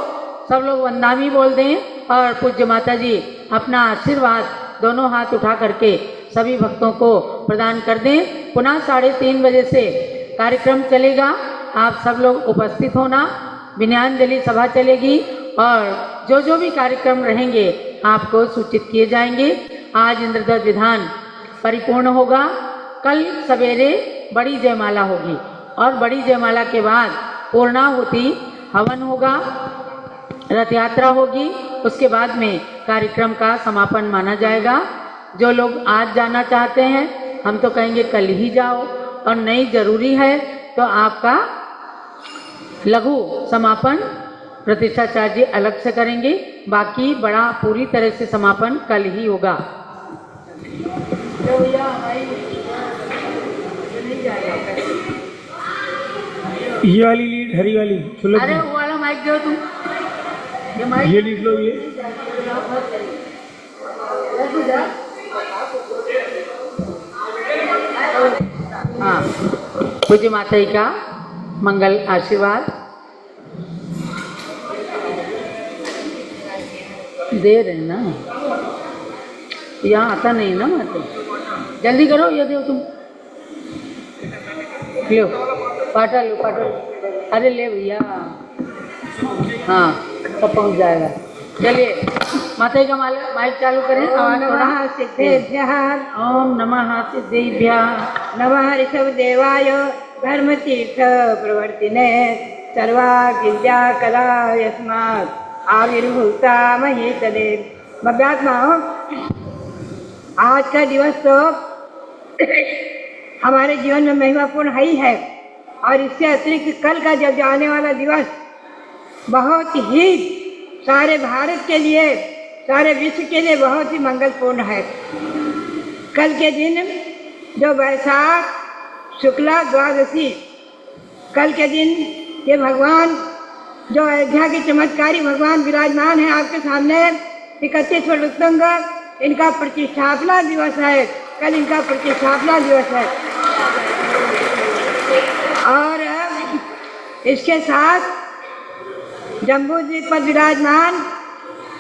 सब लोग वंदनामी बोल दें और पूज्य माता जी अपना आशीर्वाद दोनों हाथ उठा करके सभी भक्तों को प्रदान कर दें। पुनः 3:30 बजे से कार्यक्रम चलेगा, आप सब लोग उपस्थित होना। विनयांजलि सभा चलेगी और जो भी कार्यक्रम रहेंगे आपको सूचित किए जाएंगे। आज इंद्रधनुष विधान परिपूर्ण होगा, कल सवेरे बड़ी जयमाला होगी और बड़ी जयमाला के बाद पूर्णाहुति हवन होगा, रथ यात्रा होगी, उसके बाद में कार्यक्रम का समापन माना जाएगा। जो लोग आज जाना चाहते हैं हम तो कहेंगे कल ही जाओ, और नहीं जरूरी है तो आपका लघु समापन प्रतिष्ठाचार्य जी अलग से करेंगे, बाकी बड़ा पूरी तरह से समापन कल ही होगा।
ये वाली लीड हरी वाली चलो,
अरे वो वाला माइक दो तुम, ये माइक
ये लीड लो, ये
हाँ। पूज्य माता जी का मंगल आशीर्वाद दे रहे ना, यहाँ आता नहीं ना माता, जल्दी करो, ये दो तुम, लो पाटा लो, पाटा लो, अरे ले भैया, हाँ सब पहुँच जाएगा। चलिए माता जी का माइक चालू करें, आवाज थोड़ा। ओम नमः सिद्धेभ्यः
नमः ऋषभदेवाय धर्मतीर्थ प्रवर्तिने सर्वागिद्या कला यस्मात् आविर्भूता महेतले। भव्यात्माओं, आज का दिवस तो हमारे जीवन में महिमापूर्ण है ही है, और इससे अतिरिक्त कल का जब आने वाला दिवस बहुत ही सारे भारत के लिए, सारे विश्व के लिए बहुत ही मंगलपूर्ण है। कल के दिन जो वैशाख शुक्ला द्वादशी, कल के दिन ये भगवान जो अयोध्या के चमत्कारी भगवान विराजमान है आपके सामने 31 वर्षोत्तंग, इनका प्रतिष्ठापना दिवस है। कल इनका प्रतिष्ठापना दिवस है, और इसके साथ जम्बू द्वीप पर विराजमान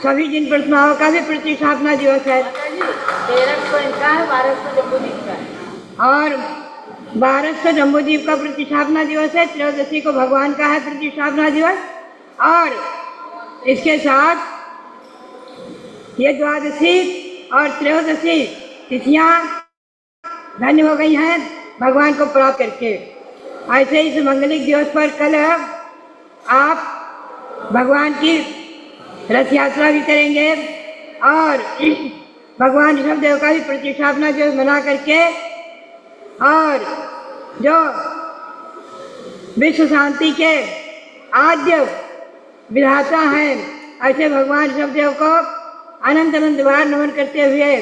सभी जिन प्रतिमाओं का भी प्रतिष्ठापना दिवस है।
1300 इनका है, 1200 जम्बू द्वीप का है,
और 1200 जम्बू द्वीप का प्रतिष्ठापना दिवस है। त्रयोदशी को भगवान का है प्रतिष्ठापना दिवस, और इसके साथ ये द्वादशी और त्रयोदशी तिथियां धन्य हो गई हैं भगवान को प्राप्त करके। ऐसे इस मंगलिक दिवस पर कल आप भगवान की रथ यात्रा भी करेंगे और भगवान ऋषभदेव का भी प्रतिष्ठापना जो मना करके और जो विश्व शांति के आद्य विधाता हैं ऐसे भगवान ऋषभदेव को अनंत अनंत बार नमन करते हुए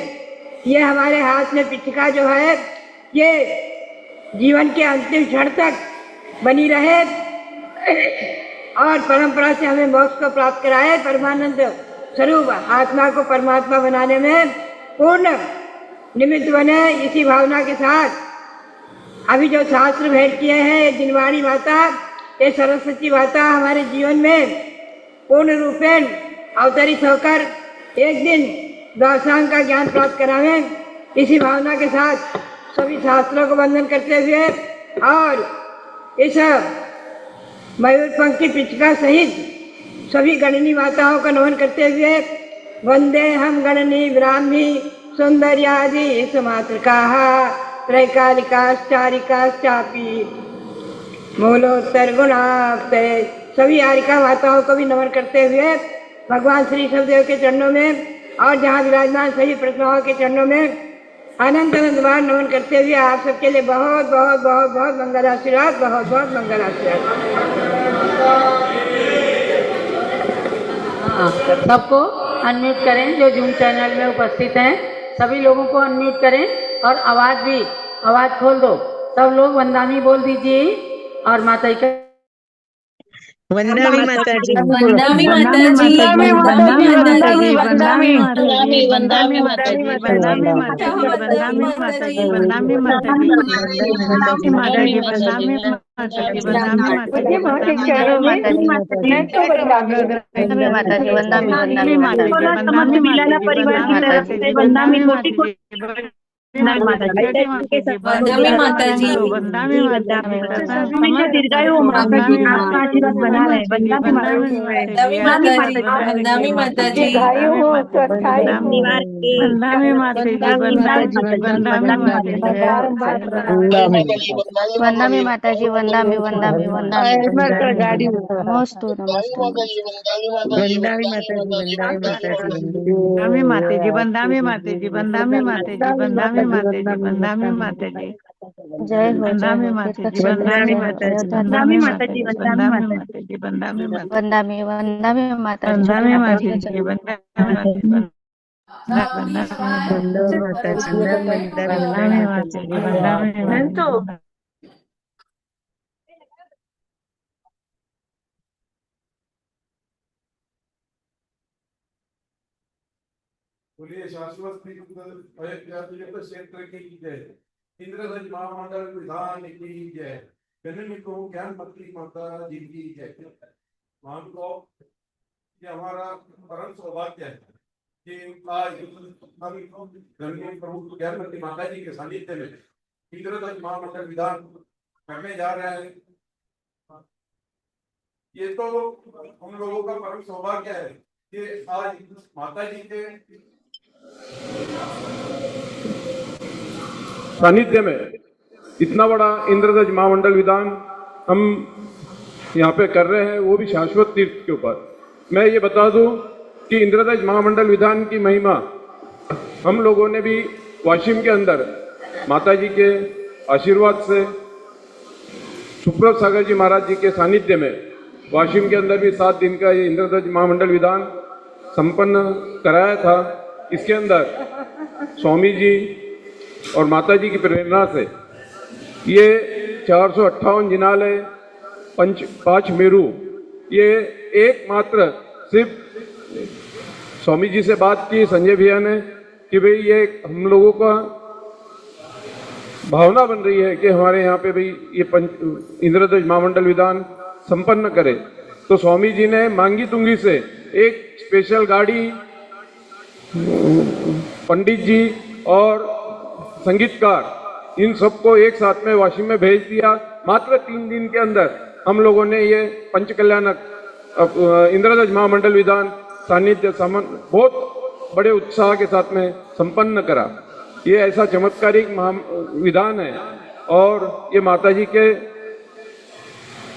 ये हमारे हाथ में पिछका जो है ये जीवन के अंतिम क्षण तक बनी रहे और परंपरा से हमें मोक्ष को प्राप्त कराए। परमानंद स्वरूप आत्मा को परमात्मा बनाने में पूर्ण निमित्त बने। इसी भावना के साथ अभी जो शास्त्र भेंट किए हैं जिनवाणी माता ये सरस्वती माता हमारे जीवन में पूर्ण रूपेण अवतरित होकर एक दिन द्वादशांग का ज्ञान प्राप्त करावें। इसी भावना के साथ सभी शास्त्रों को वंदन करते हुए और इस मयूर पंखी पिचका सहित सभी गणनी माताओं का नमन करते हुए वंदे हम गणनी ब्राह्मी सौंदर्यादि सुमात्रकाः त्रैकालिकाश्चारिकाश्चापि मूलोत्तर गुणाप्ते। सभी आरिका माताओं को भी नमन करते हुए भगवान श्री ऋषभदेव के चरणों में और जहाँ विराजमान सभी प्रतिमाओं के चरणों में अनंत अनंत बार नमन करते हुए आप सबके लिए बहुत बहुत बहुत बहुत मंगल आशीर्वाद, बहुत बहुत मंगल आशीर्वाद।
सबको अनम्यूट करें जो जूम चैनल में उपस्थित हैं सभी लोगों को अनम्यूट करें और आवाज़ खोल दो। सब लोग वंदामी बोल दीजिए और माता का
वंदामी माताजी
वंदामी माताजी वंदामी माताजी वंदामी वंदामी माताजी वंदामी माताजी वंदामी माताजी वंदामी माताजी वंदामी माताजी वंदामी माताजी वंदामी माताजी वंदामी वंदामी माताजी मिलाना परिवार की तरफ से वंदामी कोटि वंदामी माताजी वंदामी माताजी हमेशा दीर्घायु माता जी आपका आशीर्वाद बना रहे। वंदामी माताजी वंदामी माताजी वंदामी माताजी वंदामी माताजी वंदामी वंदामी वंदामी गाड़ी नमस्ते वंदामी माताजी वंदामी माताजी वंदामी माताजी वंदामी वंदामी माताजी जय हो वंदामी माताजी वंदामी माताजी वंदामी माताजी वंदामी माताजी वंदामी वंदामी वंदामी माताजी वंदामी माताजी वंदामी माताजी
बोलिए शाश्वत क्षेत्र की जय। इंद्रधनुष महामंडल विधान की जय। जननी को ज्ञानमती माता जी की जय। मान लो ये हमारा परम सौभाग्य है कि आज हम धन्य प्रभु ज्ञानमती माता जी के सानिध्य में इंद्रधनुष महामंडल विधान करने जा रहे हैं। ये तो हम लोगों का परम सौभाग्य है कि आज माता जी के सानिध्य में इतना बड़ा इंद्रध्वज महामंडल विधान हम यहाँ पे कर रहे हैं, वो भी शाश्वत तीर्थ के ऊपर। मैं ये बता दूं कि इंद्रध्वज महामंडल विधान की महिमा हम लोगों ने भी वाशिम के अंदर माता जी के आशीर्वाद से सुप्रभ सागर जी महाराज जी के सानिध्य में वाशिम के अंदर भी 7 दिन का ये इंद्रध्वज महामंडल विधान संपन्न कराया था। इसके अंदर स्वामी जी और माता जी की प्रेरणा से ये 458 जिनालय 5 मेरू ये एकमात्र सिर्फ स्वामी जी से बात की संजय भैया ने कि भाई ये हम लोगों का भावना बन रही है कि हमारे यहाँ पे भाई ये इंद्रध्वज महामंडल विधान संपन्न करे। तो स्वामी जी ने मांगी तुंगी से एक स्पेशल गाड़ी पंडित जी और संगीतकार इन सबको एक साथ में वाशिम में भेज दिया। मात्र 3 दिन के अंदर हम लोगों ने ये पंचकल्याणक इंद्रध्वज महामंडल विधान सानिध्य बहुत बड़े उत्साह के साथ में संपन्न करा। ये ऐसा चमत्कारिक विधान है और ये माता जी के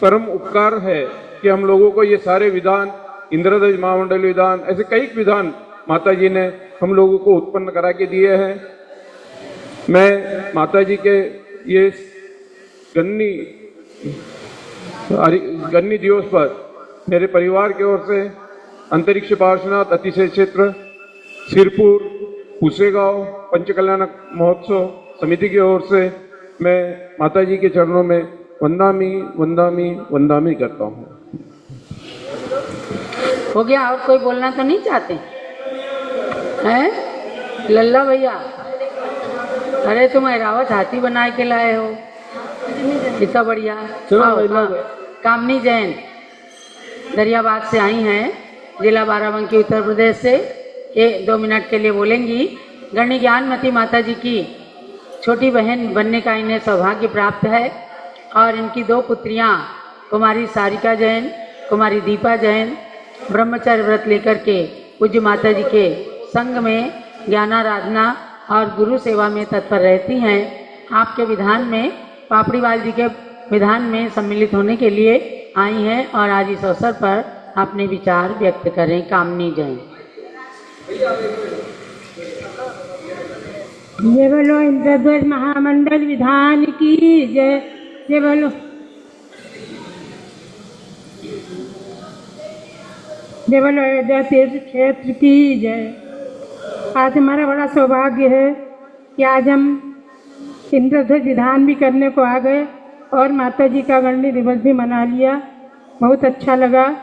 परम उपकार है
कि हम लोगों को ये सारे विधान, इंद्रध्वज महामंडल विधान, ऐसे कई विधान माता जी ने हम लोगों को उत्पन्न करा के दिए हैं। मैं माता जी के ये गन्नी दिवस पर मेरे परिवार की ओर से अंतरिक्ष पार्श्वनाथ अतिशय क्षेत्र सिरपुर पुसेगांव पंचकल्याण महोत्सव समिति की ओर से मैं माता जी के चरणों में वंदामी वंदामी वंदामी करता हूँ।
हो गया? और कोई बोलना तो नहीं चाहते हैं? लल्ला भैया, अरे तुम ऐरावत हाथी बना के लाए हो, कितना बढ़िया। कामनी जैन दरियाबाद से आई हैं, जिला बाराबंकी उत्तर प्रदेश से। ये 2 मिनट के लिए बोलेंगी। गणनी ज्ञानमती माता जी की छोटी बहन बनने का इन्हें सौभाग्य प्राप्त है और इनकी 2 पुत्रियां कुमारी सारिका जैन, कुमारी दीपा जैन ब्रह्मचर्य व्रत लेकर के पूज्य माता जी के संग में ज्ञानाराधना और गुरु सेवा में तत्पर रहती हैं। आपके विधान में, पापड़ीवाल जी के विधान में सम्मिलित होने के लिए आई हैं और आज इस अवसर पर अपने विचार व्यक्त करें। कामनी जैन।
जय बोलो इंद्रध्वज महामंडल विधान की जय। जय बोलो अयोध्या तीर्थ क्षेत्र की जय। आज हमारा बड़ा सौभाग्य है कि आज हम इंद्रध्वज विधान भी करने को आ गए और माता जी का गणनी दिवस भी मना लिया। बहुत अच्छा लगा।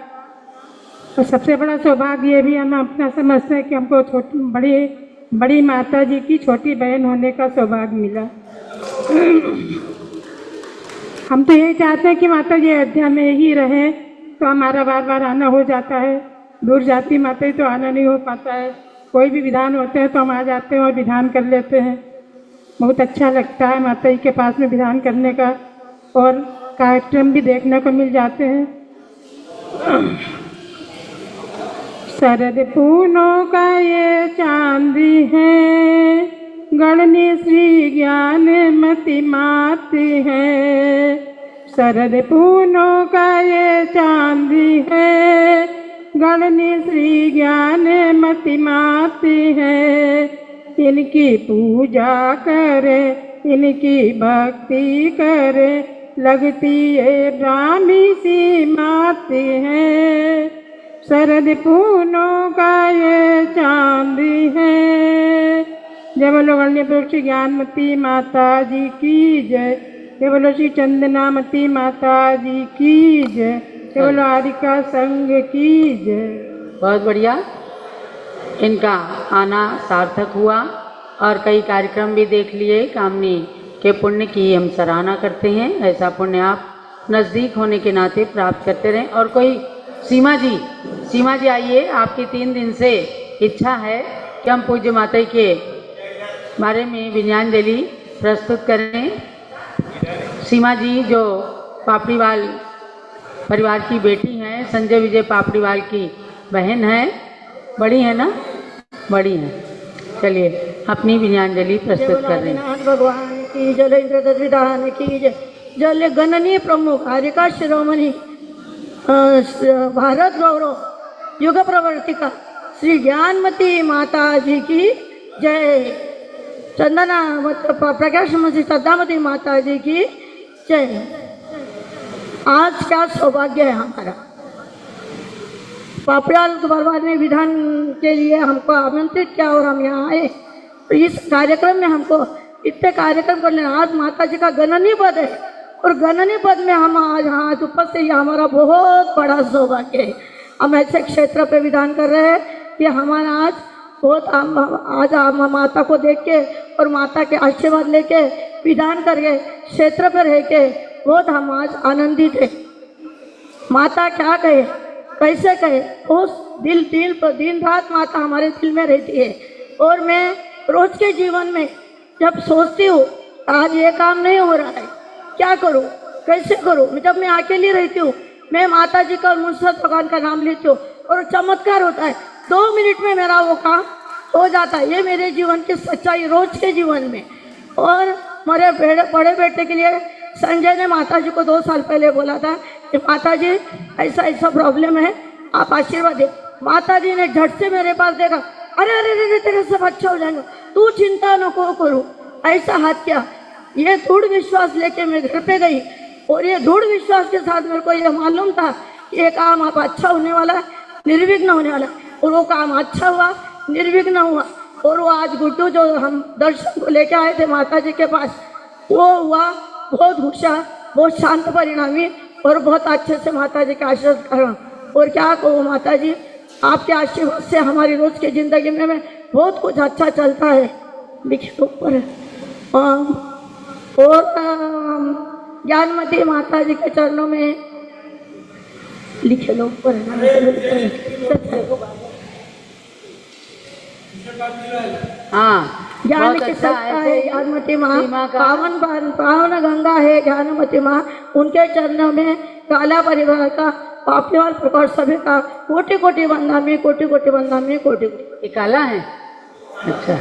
और सबसे बड़ा सौभाग्य ये भी हम अपना समझते हैं कि हमको बड़ी माता जी की छोटी बहन होने का सौभाग्य मिला। हम तो यही चाहते हैं कि माता जी अयोध्या में ही रहें, तो हमारा बार बार आना हो जाता है। दूर जाती माता जी तो आना नहीं हो पाता है। कोई भी विधान होते हैं तो हम आ जाते हैं और विधान कर लेते हैं। बहुत अच्छा लगता है माता जी के पास में विधान करने का, और कार्यक्रम भी देखने को मिल जाते हैं। शरद पूनों का ये चांदी है, गणनी श्री ज्ञान मति माती है। शरद पूनों का ये चांदी है, गणनी श्री ज्ञान मति माती है। इनकी पूजा करे, इनकी भक्ति करे, लगती है ब्राह्मी सी माती है। शरद पूनों का ये चांदी है। जय बोलो गण्य पुरुष ज्ञानमती माता जी की जय। जय बोलो श्री चंदनामती माता जी की जय। जय बोलो आरिका संघ की जय।
बहुत बढ़िया। इनका आना सार्थक हुआ और कई कार्यक्रम भी देख लिए। कामनी के पुण्य की हम सराहना करते हैं। ऐसा पुण्य आप नज़दीक होने के नाते प्राप्त करते रहें। और कोई सीमा जी आइए। आपकी 3 दिन से इच्छा है कि हम पूज्य माता के बारे में विनयाञ्जलि प्रस्तुत करें। सीमा जी जो पापड़ीवाल परिवार की बेटी हैं, संजय विजय पापड़ीवाल की बहन हैं, बड़ी है ना? बड़ी हैं। चलिए अपनी विनयाञ्जलि प्रस्तुत कर रहे हैं।
भगवान की जय, इंद्रध्वज विधान की जय। जय गणनीय प्रमुख आरिका शिरोमणि भारत गौरव युग प्रवर्तिका श्री ज्ञानमती माता जी की जय। चंदना प्रकाशमती श्रद्धामती माता जी की जय। आज क्या सौभाग्य है हमारा। पापड़ीवाल परिवार ने विधान के लिए हमको आमंत्रित किया और हम यहाँ आए। तो इस कार्यक्रम में हमको इतने कार्यक्रम करने, आज माता जी का गणनीय पद है और गणनीय पद में हम आज उपस्थित, ये हमारा बहुत बड़ा सौभाग्य है। हम ऐसे क्षेत्र पे विधान कर रहे हैं कि हमारा आज बहुत आज हम माता को देख के और माता के आशीर्वाद लेके विधान करके क्षेत्र पर रह के बहुत हम आज आनंदित है। माता क्या कहे, कैसे कहे, उस दिन रात माता हमारे दिल में रहती है। और मैं रोज के जीवन में जब सोचती हूँ आज ये काम नहीं हो रहा है, क्या करूँ, कैसे करूँ, जब मैं अकेली रहती हूँ मैं माता जी का मुर्शद भगवान का नाम लेती हूँ और चमत्कार होता है। 2 मिनट में मेरा वो काम हो जाता है। ये मेरे जीवन की सच्चाई रोज के जीवन में। और मेरे बड़े बेटे के लिए संजय ने माता जी को 2 साल पहले बोला था
कि माता जी ऐसा ऐसा प्रॉब्लम है, आप आशीर्वाद दे। माता जी ने झट से मेरे पास देखा, अरे अरे अरे तेरा सब अच्छा हो जाएगा, तू चिंता न करो, ऐसा हाथ किया। ये दृढ़ विश्वास लेके मैं घर पे गई और ये दृढ़ विश्वास के साथ मेरे को ये मालूम था ये काम आप अच्छा होने वाला है, निर्विघ्न होने वाला है। और वो काम अच्छा हुआ, निर्विघ्न हुआ। और वो आज गुड्डू जो हम दर्शन को लेके आए थे माता जी के पास, वो हुआ बहुत होशियार, बहुत शांत परिणामी और बहुत अच्छे से माता जी का आशीर्वाद करा। और क्या कहूँ माता जी, आपके आशीर्वाद से हमारी रोज की जिंदगी में बहुत कुछ अच्छा चलता है। लिखे ऊपर और ज्ञानमती माता जी के चरणों में लिखे लो ऊपर।
हाँ,
ज्ञान
बहुत
की
अच्छा
सत्ता है ज्ञानमती माँ,
सीमा का
पावन गंगा है ज्ञानमती माँ। उनके चरणों में काला परिवार का पापियार प्रकार सभी का कोटि कोटि वंदनामी, कोटि कोटि वंदनामी, कोटि।
ये काला है। अच्छा,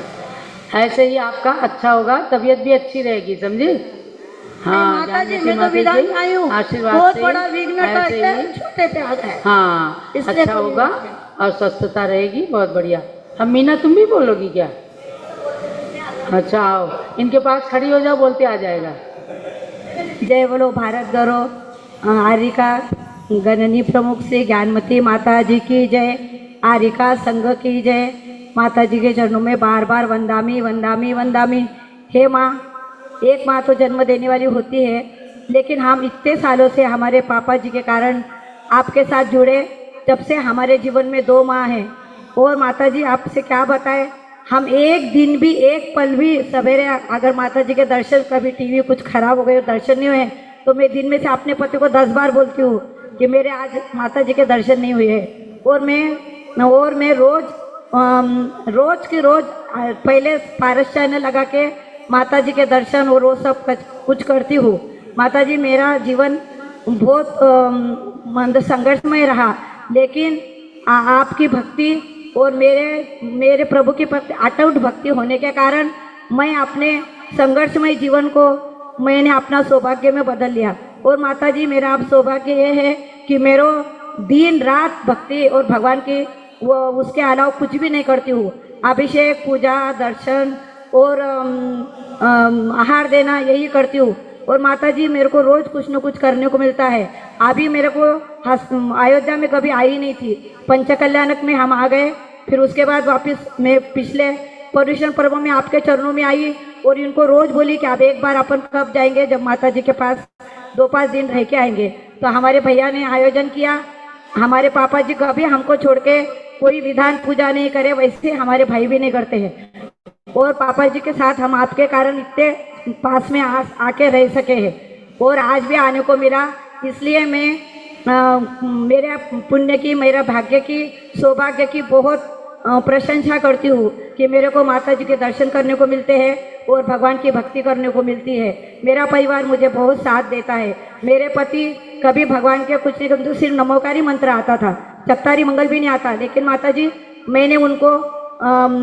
ऐसे ही आपका अच्छा होगा, तबीयत भी अच्छी रहेगी, समझी। हाँ,
माता जी
ज्ञानमती
मैं तो
माता
विधान
जी
आई हूँ,
आशीर्वाद
बहुत
से
बड़ा विघ्न था,
ऐसे ही
छोटे पे आ गए।
हाँ,
इसलिए
अच्छा
तो
होगा और स्वस्थता रहेगी, बहुत बढ़िया। अब मीना तुम भी बोलोगी क्या? अच्छा आओ, इनके पास खड़ी हो जाओ, बोलते आ जाएगा।
जय बोलो भारत गौरव। आरिका गणनी प्रमुख से ज्ञानमती माता जी की जय, आरिका संघ की जय। माता जी के चरणों में बार बार वंदामी वंदामी वंदामी। हे माँ, एक माँ तो जन्म देने वाली होती है, लेकिन हम इतने सालों से हमारे पापा जी के कारण आपके साथ जुड़े, जब से हमारे जीवन में 2 माँ हैं। और माता जी आपसे क्या बताएं, हम एक दिन भी, एक पल भी सवेरे अगर माता जी के दर्शन, कभी टीवी कुछ खराब हो गए, दर्शन नहीं हुए, तो मैं दिन में से अपने पति को 10 बार बोलती हूँ कि मेरे आज माता जी के दर्शन नहीं हुए। और मैं रोज की रोज पहले पारस चैनल लगा के माता जी के दर्शन और वो सब कुछ करती हूँ। माता जी मेरा जीवन बहुत संघर्षमय रहा, लेकिन आपकी भक्ति और मेरे प्रभु की प्रति अटूट भक्ति होने के कारण मैं अपने संघर्षमय जीवन को मैंने अपना सौभाग्य में बदल लिया। और माता जी मेरा अब सौभाग्य ये है कि मेरा दिन रात भक्ति और भगवान की वो उसके अलावा कुछ भी नहीं करती हूँ। अभिषेक, पूजा, दर्शन और आहार देना यही करती हूँ। और माता जी मेरे को रोज कुछ न कुछ करने को मिलता है। अभी मेरे को अयोध्या में कभी आई नहीं थी, पंचकल्याणक में हम आ गए, फिर उसके बाद वापस मैं पिछले पर्युषण पर्व में आपके चरणों में आई और इनको रोज बोली कि अब एक बार अपन कब जाएंगे, जब माता जी के पास 2-5 दिन रह के आएंगे। तो हमारे भैया ने आयोजन किया। हमारे पापा जी कभी हमको छोड़ के कोई विधान पूजा नहीं करे, वैसे हमारे भाई भी नहीं करते हैं। और पापा जी के साथ हम आपके कारण इतने पास में आके रह सके हैं और आज भी आने को मिला। इसलिए मैं मेरे पुण्य की, मेरा भाग्य की, सौभाग्य की बहुत प्रशंसा करती हूँ कि मेरे को माता जी के दर्शन करने को मिलते हैं और भगवान की भक्ति करने को मिलती है। मेरा परिवार मुझे बहुत साथ देता है। मेरे पति कभी भगवान के कुछ नहीं करते, सिर्फ नमोकारी मंत्र आता था, चकतारी मंगल भी नहीं आता। लेकिन माता जी मैंने उनको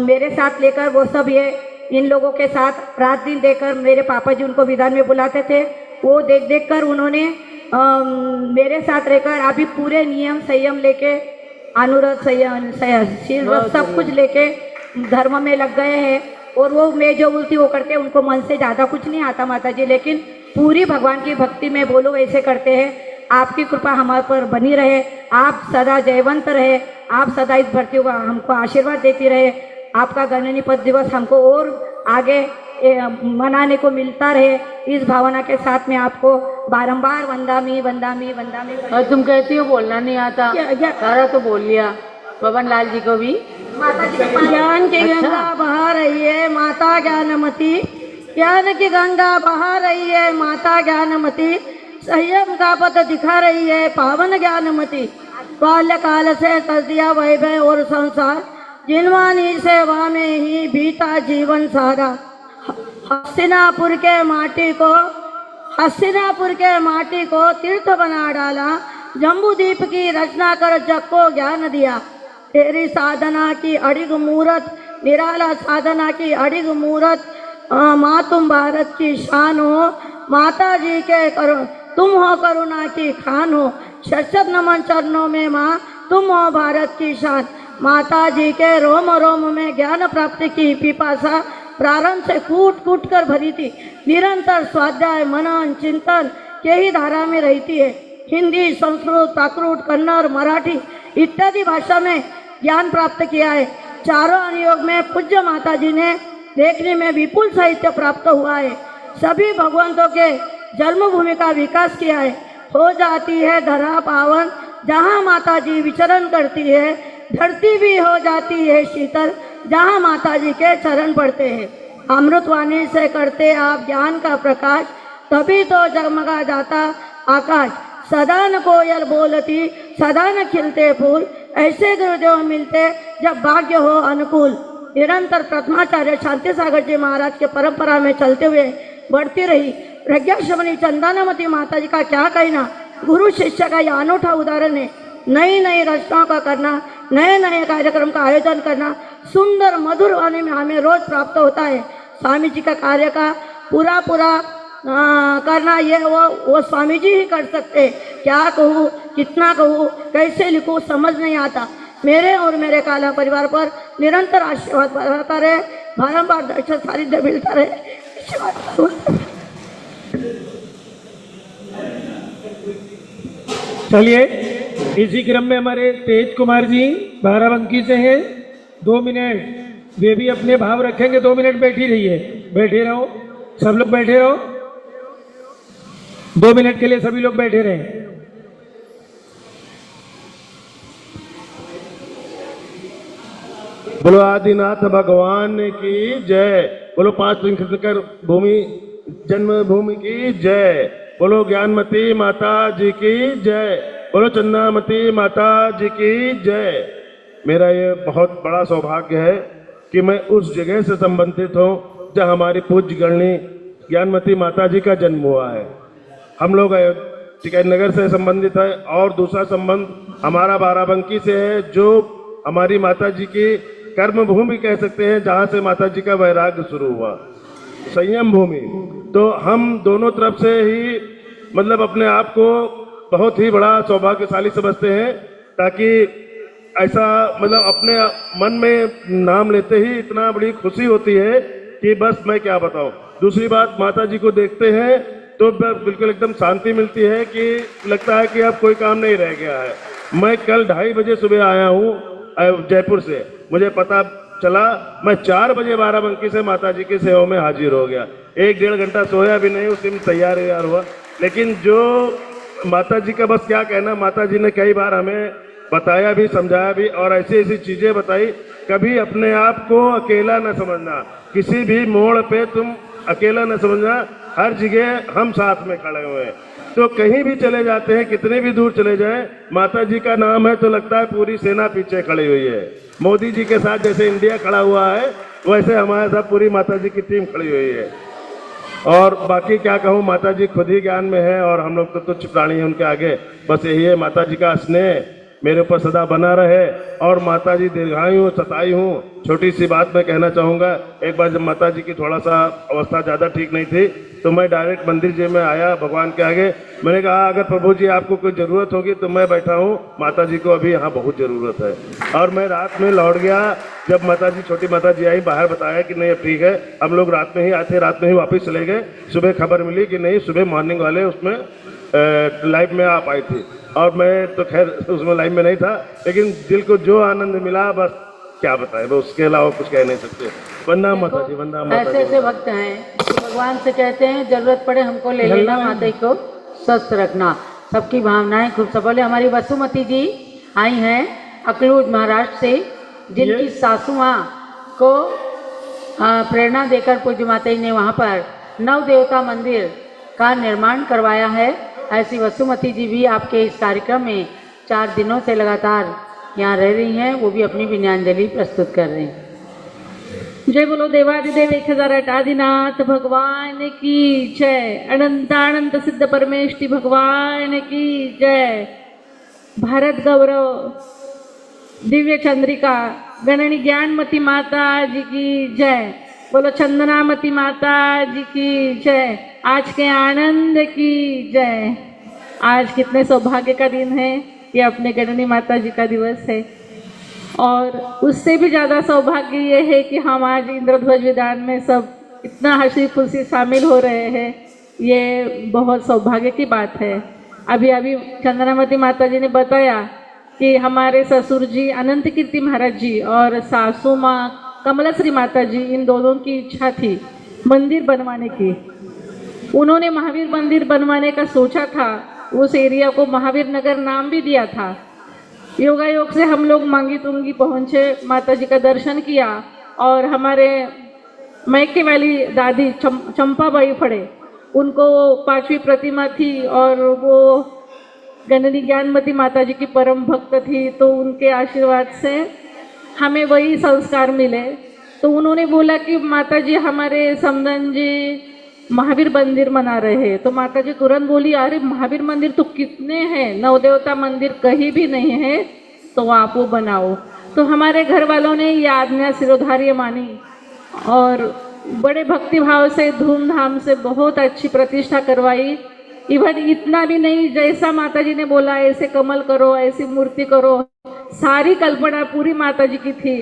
मेरे साथ लेकर वो सब इन लोगों के साथ रात दिन देकर, मेरे पापा जी उनको विधान में बुलाते थे, वो देख कर उन्होंने मेरे साथ रहकर अभी पूरे नियम संयम लेके, अनुरत संयमशील सब कुछ लेके धर्म में लग गए हैं। और वो मैं जो बोलती वो करते हैं, उनको मन से ज़्यादा कुछ नहीं आता माता जी, लेकिन पूरी भगवान की भक्ति में बोलो वैसे करते हैं। आपकी कृपा हमारे पर बनी रहे, आप सदा जयवंत रहे, आप सदा इस भक्ति को हमको आशीर्वाद देती रहे। आपका गणनीपत दिवस हमको और आगे मनाने को मिलता रहे, इस भावना के साथ में आपको बारंबार वंदामी वंदामी वंदामी।
और तुम कहती हो बोलना नहीं आता, सारा तो बोल लिया। पवन लाल जी को भी
माता जी ज्ञान की गंगा बहा रही है माता ज्ञानमती, ज्ञान की गंगा बहा रही है माता ज्ञानमती, संयम का पथ दिखा रही है पावन ज्ञानमती। बाल्यकाल से कर दिया वैभव और संसार, जिनवानी सेवा में ही बीता जीवन सारा। हस्तिनापुर के माटी को तीर्थ बना डाला, जम्बूद्वीप की रचना कर जग को ज्ञान दिया। तेरी साधना की अड़िग मूरत, निराला साधना की अड़िग मूरत, माँ तुम भारत की शान हो। माता जी के तुम हो करुणा की खान हो, शत नमन चरणों में माँ, तुम हो भारत की शान। माता जी के रोम रोम में ज्ञान प्राप्ति की पिपासा प्रारंभ से कूट कूट कर भरी थी। निरंतर स्वाध्याय मनन चिंतन के ही धारा में रहती है। हिंदी, संस्कृत, प्राकृत, कन्नड़, मराठी इत्यादि भाषा में ज्ञान प्राप्त किया है। चारों अनुयोग में पूज्य माता जी ने देखने में विपुल साहित्य प्राप्त हुआ है। सभी भगवंतों के जन्मभूमि का विकास किया है। हो जाती है धरा पावन जहाँ माता जी विचरण करती है, धरती भी हो जाती है शीतल जहाँ माता जी के चरण पड़ते हैं। अमृतवाणी से करते आप ज्ञान का प्रकाश, तभी तो जगमगा जाता आकाश। सदा न कोयल बोलती, सदा न खिलते फूल, ऐसे गुरुदेव मिलते जब भाग्य हो अनुकूल। निरंतर प्रथमाचार्य शांति सागर जी महाराज के परंपरा में चलते हुए बढ़ती रही प्रज्ञाश्रमणी चंदनामती माता जी का क्या कहना। गुरु शिष्य का यह अनूठा उदाहरण है। नई नई रचनाओं का करना, नए नए कार्यक्रम का आयोजन करना, सुंदर मधुर वाणी में हमें रोज प्राप्त होता है। स्वामी जी का कार्य का पूरा करना ये वो स्वामी जी ही कर सकते। क्या कहूँ, कितना कहूँ, कैसे लिखूँ, समझ नहीं आता। मेरे और मेरे काला परिवार पर निरंतर आशीर्वाद बढ़ता रहे, बारंबार दर्शन सानिध्य मिलता रहे।
चलिए, इसी क्रम में हमारे तेज कुमार जी बाराबंकी से हैं। 2 मिनट वे भी अपने भाव रखेंगे। 2 मिनट बैठी रहिए, बैठे रहो, सब लोग बैठे रहो। 2 मिनट के लिए सभी लोग बैठे रहे।
बोलो आदिनाथ भगवान की जय। बोलो 5 तीर्थंकर भूमि जन्मभूमि की जय। बोलो ज्ञानमती माता जी की जय। बोलो चंद्रामती माता जी की जय। मेरा ये बहुत बड़ा सौभाग्य है कि मैं उस जगह से संबंधित हूँ जहाँ हमारी पूज्य गणनी ज्ञानमती माता जी का जन्म हुआ है। हम लोग टिकैत नगर से संबंधित है और दूसरा संबंध हमारा बाराबंकी से है, जो हमारी माता जी की कर्म भूमि कह सकते हैं, जहाँ से माता जी का वैराग्य शुरू हुआ, संयम भूमि। तो हम दोनों तरफ से ही मतलब अपने आप को बहुत ही बड़ा सौभाग्यशाली समझते हैं, ताकि ऐसा मतलब अपने मन में नाम लेते ही इतना बड़ी खुशी होती है कि बस मैं क्या बताऊं। दूसरी बात, माता जी को देखते हैं तो बिल्कुल एकदम शांति मिलती है कि लगता है कि अब कोई काम नहीं रह गया है। मैं कल 2:30 बजे सुबह आया हूँ जयपुर से। मुझे पता चला मैं 4 बजे बाराबंकी से माता जी की सेवा में हाजिर हो गया। 1-1.5 घंटा सोया भी नहीं, उसी में तैयार हुआ। लेकिन जो माता जी का बस क्या कहना, माता जी ने कई बार हमें बताया भी, समझाया भी और ऐसी ऐसी चीजें बताई। कभी अपने आप को अकेला न समझना, किसी भी मोड़ पे तुम अकेला न समझना, हर जगह हम साथ में खड़े हुए हैं। तो कहीं भी चले जाते हैं, कितने भी दूर चले जाएं, माता जी का नाम है तो लगता है पूरी सेना पीछे खड़ी हुई है। मोदी जी के साथ जैसे इंडिया खड़ा हुआ है, वैसे हमारे साथ पूरी माता जी की टीम खड़ी हुई है। और बाकी क्या कहूँ, माता जी खुद ही ज्ञान में है और हम लोग तो तुच्छ प्राणी हैं उनके आगे। बस यही है, माता जी का स्नेह मेरे ऊपर सदा बना रहे और माता जी दीर्घायु सताई हूँ। छोटी सी बात मैं कहना चाहूँगा, एक बार जब माता जी की थोड़ा सा अवस्था ज़्यादा ठीक नहीं थी तो मैं डायरेक्ट मंदिर जी में आया भगवान के आगे। मैंने कहा अगर प्रभु जी आपको कोई ज़रूरत होगी तो मैं बैठा हूँ, माता जी को अभी यहाँ बहुत ज़रूरत है। और मैं रात में लौट गया, जब माता जी छोटी माता जी आई, बाहर बताया कि नहीं अब ठीक है। हम लोग रात में ही आए थे, रात में ही वापस चले गए। सुबह खबर मिली कि नहीं, सुबह मॉर्निंग वाले उसमें लाइव में आप आई थी और मैं तो खैर उसमें लाइव में नहीं था, लेकिन दिल को जो आनंद मिला बस क्या बताएं, उसके अलावा कुछ कह नहीं सकते। वंदना माता जी, वंदना माता जी।
ऐसे ऐसे भक्त हैं कि भगवान से कहते हैं जरूरत पड़े हमको ले लेना, माता जी को स्वस्थ रखना। सबकी भावनाएं खूब सबले। हमारी वसुमती जी आई हैं अकलूज महाराष्ट्र से, जिनकी सासू माँ को प्रेरणा देकर पूज्य माता जी ने वहाँ पर नव देवता मंदिर का निर्माण करवाया है। ऐसी वसुमती जी भी आपके इस कार्यक्रम में 4 दिनों से लगातार यहाँ रह रही हैं, वो भी अपनी विनयांजलि प्रस्तुत कर रही हैं।
जय बोलो देवादिदेव 1008 आदिनाथ भगवान की जय। अनंतानंत सिद्ध परमेष्टि भगवान की जय। भारत गौरव दिव्य चंद्रिका गणनी ज्ञानमती माता जी की जय। बोलो चंदनामती माता जी की जय। आज के आनंद की जय। आज कितने सौभाग्य का दिन है, ये अपने गणनी माता जी का दिवस है। और उससे भी ज़्यादा सौभाग्य ये है कि हम आज इंद्रध्वज विधान में सब इतना हंसी खुशी शामिल हो रहे हैं, ये बहुत सौभाग्य की बात है। अभी अभी चंद्रामती माता जी ने बताया कि हमारे ससुर जी अनंत कीर्ति महाराज जी और सासू माँ कमलाश्री माता जी, इन दोनों की इच्छा थी मंदिर बनवाने की। उन्होंने महावीर मंदिर बनवाने का सोचा था, उस एरिया को महावीर नगर नाम भी दिया था। योगायोग से हम लोग मांगी तुंगी पहुँचे, माता जी का दर्शन किया और हमारे मैके वाली दादी चंपाबाई फड़े, उनको 5वीं प्रतिमा थी और वो गणनी ज्ञानमती माता जी की परम भक्त थी, तो उनके आशीर्वाद से हमें वही संस्कार मिले। तो उन्होंने बोला कि माता जी हमारे समदन जी महावीर मंदिर बना रहे हैं। तो माता जी तुरंत बोली, अरे महावीर मंदिर तो कितने हैं, नवदेवता मंदिर कहीं भी नहीं है, तो आप वो बनाओ। तो हमारे घर वालों ने ये आज्ञा सिरोधार्य मानी और बड़े भक्तिभाव से धूमधाम से बहुत अच्छी प्रतिष्ठा करवाई। इवन इतना भी नहीं, जैसा माता जी ने बोला ऐसे कमल करो, ऐसी मूर्ति करो, सारी कल्पना पूरी माता जी की थी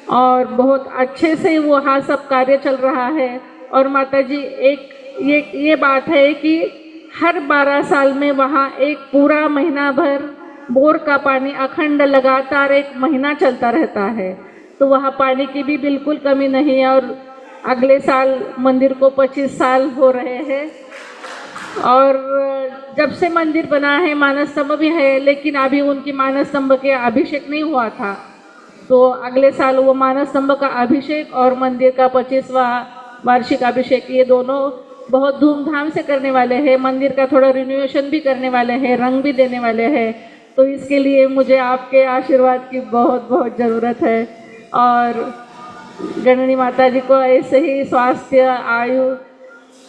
और बहुत अच्छे से वहाँ सब कार्य चल रहा है। और माता जी एक ये बात है कि हर 12 साल में वहाँ एक पूरा महीना भर बोर का पानी अखंड लगातार 1 महीना चलता रहता है, तो वहाँ पानी की भी बिल्कुल कमी नहीं है। और अगले साल मंदिर को 25 साल हो रहे हैं और जब से मंदिर बना है मानस स्तंभ भी है, लेकिन अभी उनकी मानस स्तंभ के अभिषेक नहीं हुआ था, तो अगले साल वो मानस स्तंभ का अभिषेक और मंदिर का 25वां वार्षिक अभिषेक, ये दोनों बहुत धूमधाम से करने वाले हैं। मंदिर का थोड़ा रिन्यूएशन भी करने वाले हैं, रंग भी देने वाले हैं, तो इसके लिए मुझे आपके आशीर्वाद की बहुत बहुत ज़रूरत है। और गणनी माता जी को ऐसे ही स्वास्थ्य आयु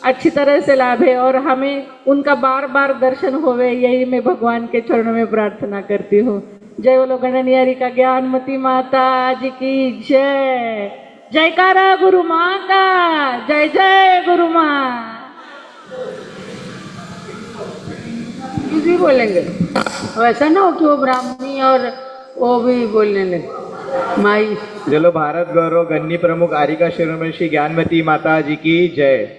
अच्छी तरह से लाभ है और हमें उनका बार बार दर्शन होवे, यही मैं भगवान के चरणों में प्रार्थना करती हूँ। जय बोलो गणनियारी का ज्ञानमती माता जी की जय। जयकारा गुरु माँ का, जय जय गुरु माँ।
भी बोलेंगे, वैसा ना हो कि वो ब्राह्मणी और वो भी बोलने लगे माई।
चलो, भारत गौरव गन्नी प्रमुख आरिका शिरोमणि श्री ज्ञानमती माता जी की जय।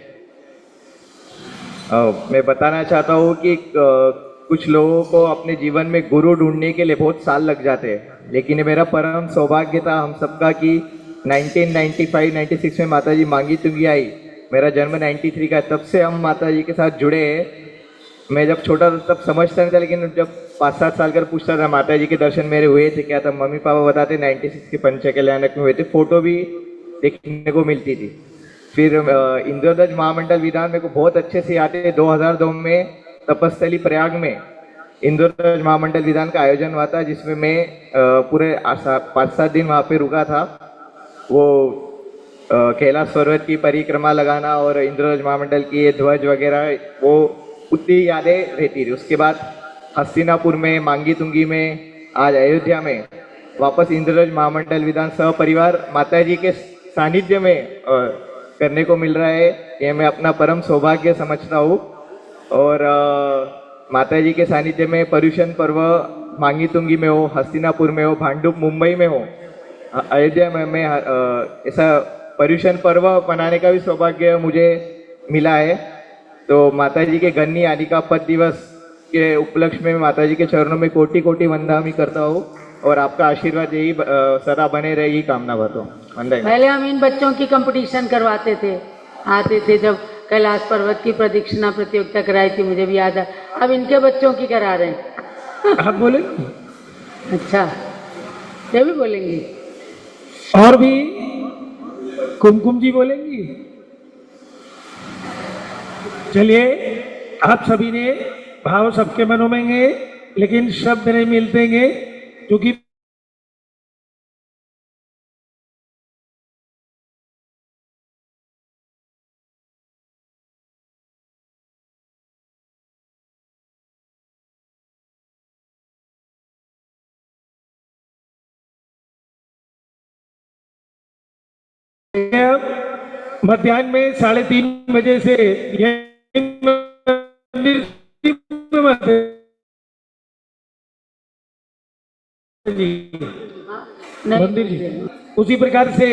मैं बताना चाहता हूँ कि कुछ लोगों को अपने जीवन में गुरु ढूंढने के लिए बहुत साल लग जाते हैं, लेकिन ये मेरा परम सौभाग्य था हम सबका कि 1995-96 में माता जी मांगी तुंगी आई। मेरा जन्म 93 का है, तब से हम माता जी के साथ जुड़े हैं। मैं जब छोटा था तब समझता नहीं था, लेकिन जब 5-7 साल कर पूछता था माता जी के दर्शन मेरे हुए थे क्या, तब मम्मी पापा बताते 96 के पंचकल्याणक में हुए थे, फोटो भी देखने को मिलती थी। फिर इंद्रध्वज महामंडल विधान मेरे को बहुत अच्छे से याद है। 2002 में तपस्थली प्रयाग में इंद्रध्वज महामंडल विधान का आयोजन हुआ था, जिसमें मैं पूरे 5-7 दिन वहाँ पे रुका था। वो कैलाश पर्वत की परिक्रमा लगाना और इंद्रध्वज महामंडल की ध्वज वगैरह, वो उतनी यादें रहती थी। उसके बाद हस्तिनापुर में, मांगी तुंगी में, आज अयोध्या में वापस इंद्रध्वज महामंडल विधान सपरिवार माता जी के सानिध्य में करने को मिल रहा है। ये मैं अपना परम सौभाग्य समझता हूँ। और माता जी के सानिध्य में पर्युषण पर्व मांगी तुंगी में हो, हस्तिनापुर में हो, भांडुप मुंबई में हो, अयोध्या में मैं ऐसा पर्युषण पर्व मनाने का भी सौभाग्य मुझे मिला है। तो माता जी के गन्नी आदिका पद दिवस के उपलक्ष्य में माता जी के चरणों में कोटि कोटि वंदना करता हूँ और आपका आशीर्वाद यही सदा बने रहे, यही कामना करता हूँ।
पहले हम इन बच्चों की कंपटीशन करवाते थे, आते थे जब कैलाश पर्वत की प्रदक्षिणा प्रतियोगिता कराई थी, मुझे भी याद है। अब इनके बच्चों की करा रहे हैं।
आप बोले?
अच्छा, ये भी बोलेंगी
और भी कुमकुम जी बोलेंगी। चलिए, आप सभी ने भाव सबके मनों में हैं, लेकिन शब्द नहीं मिलते हैं क्योंकि मध्याह्न में 3:30 बजे से यही मंदिर जी
नहीं
मंदिर जी उसी प्रकार से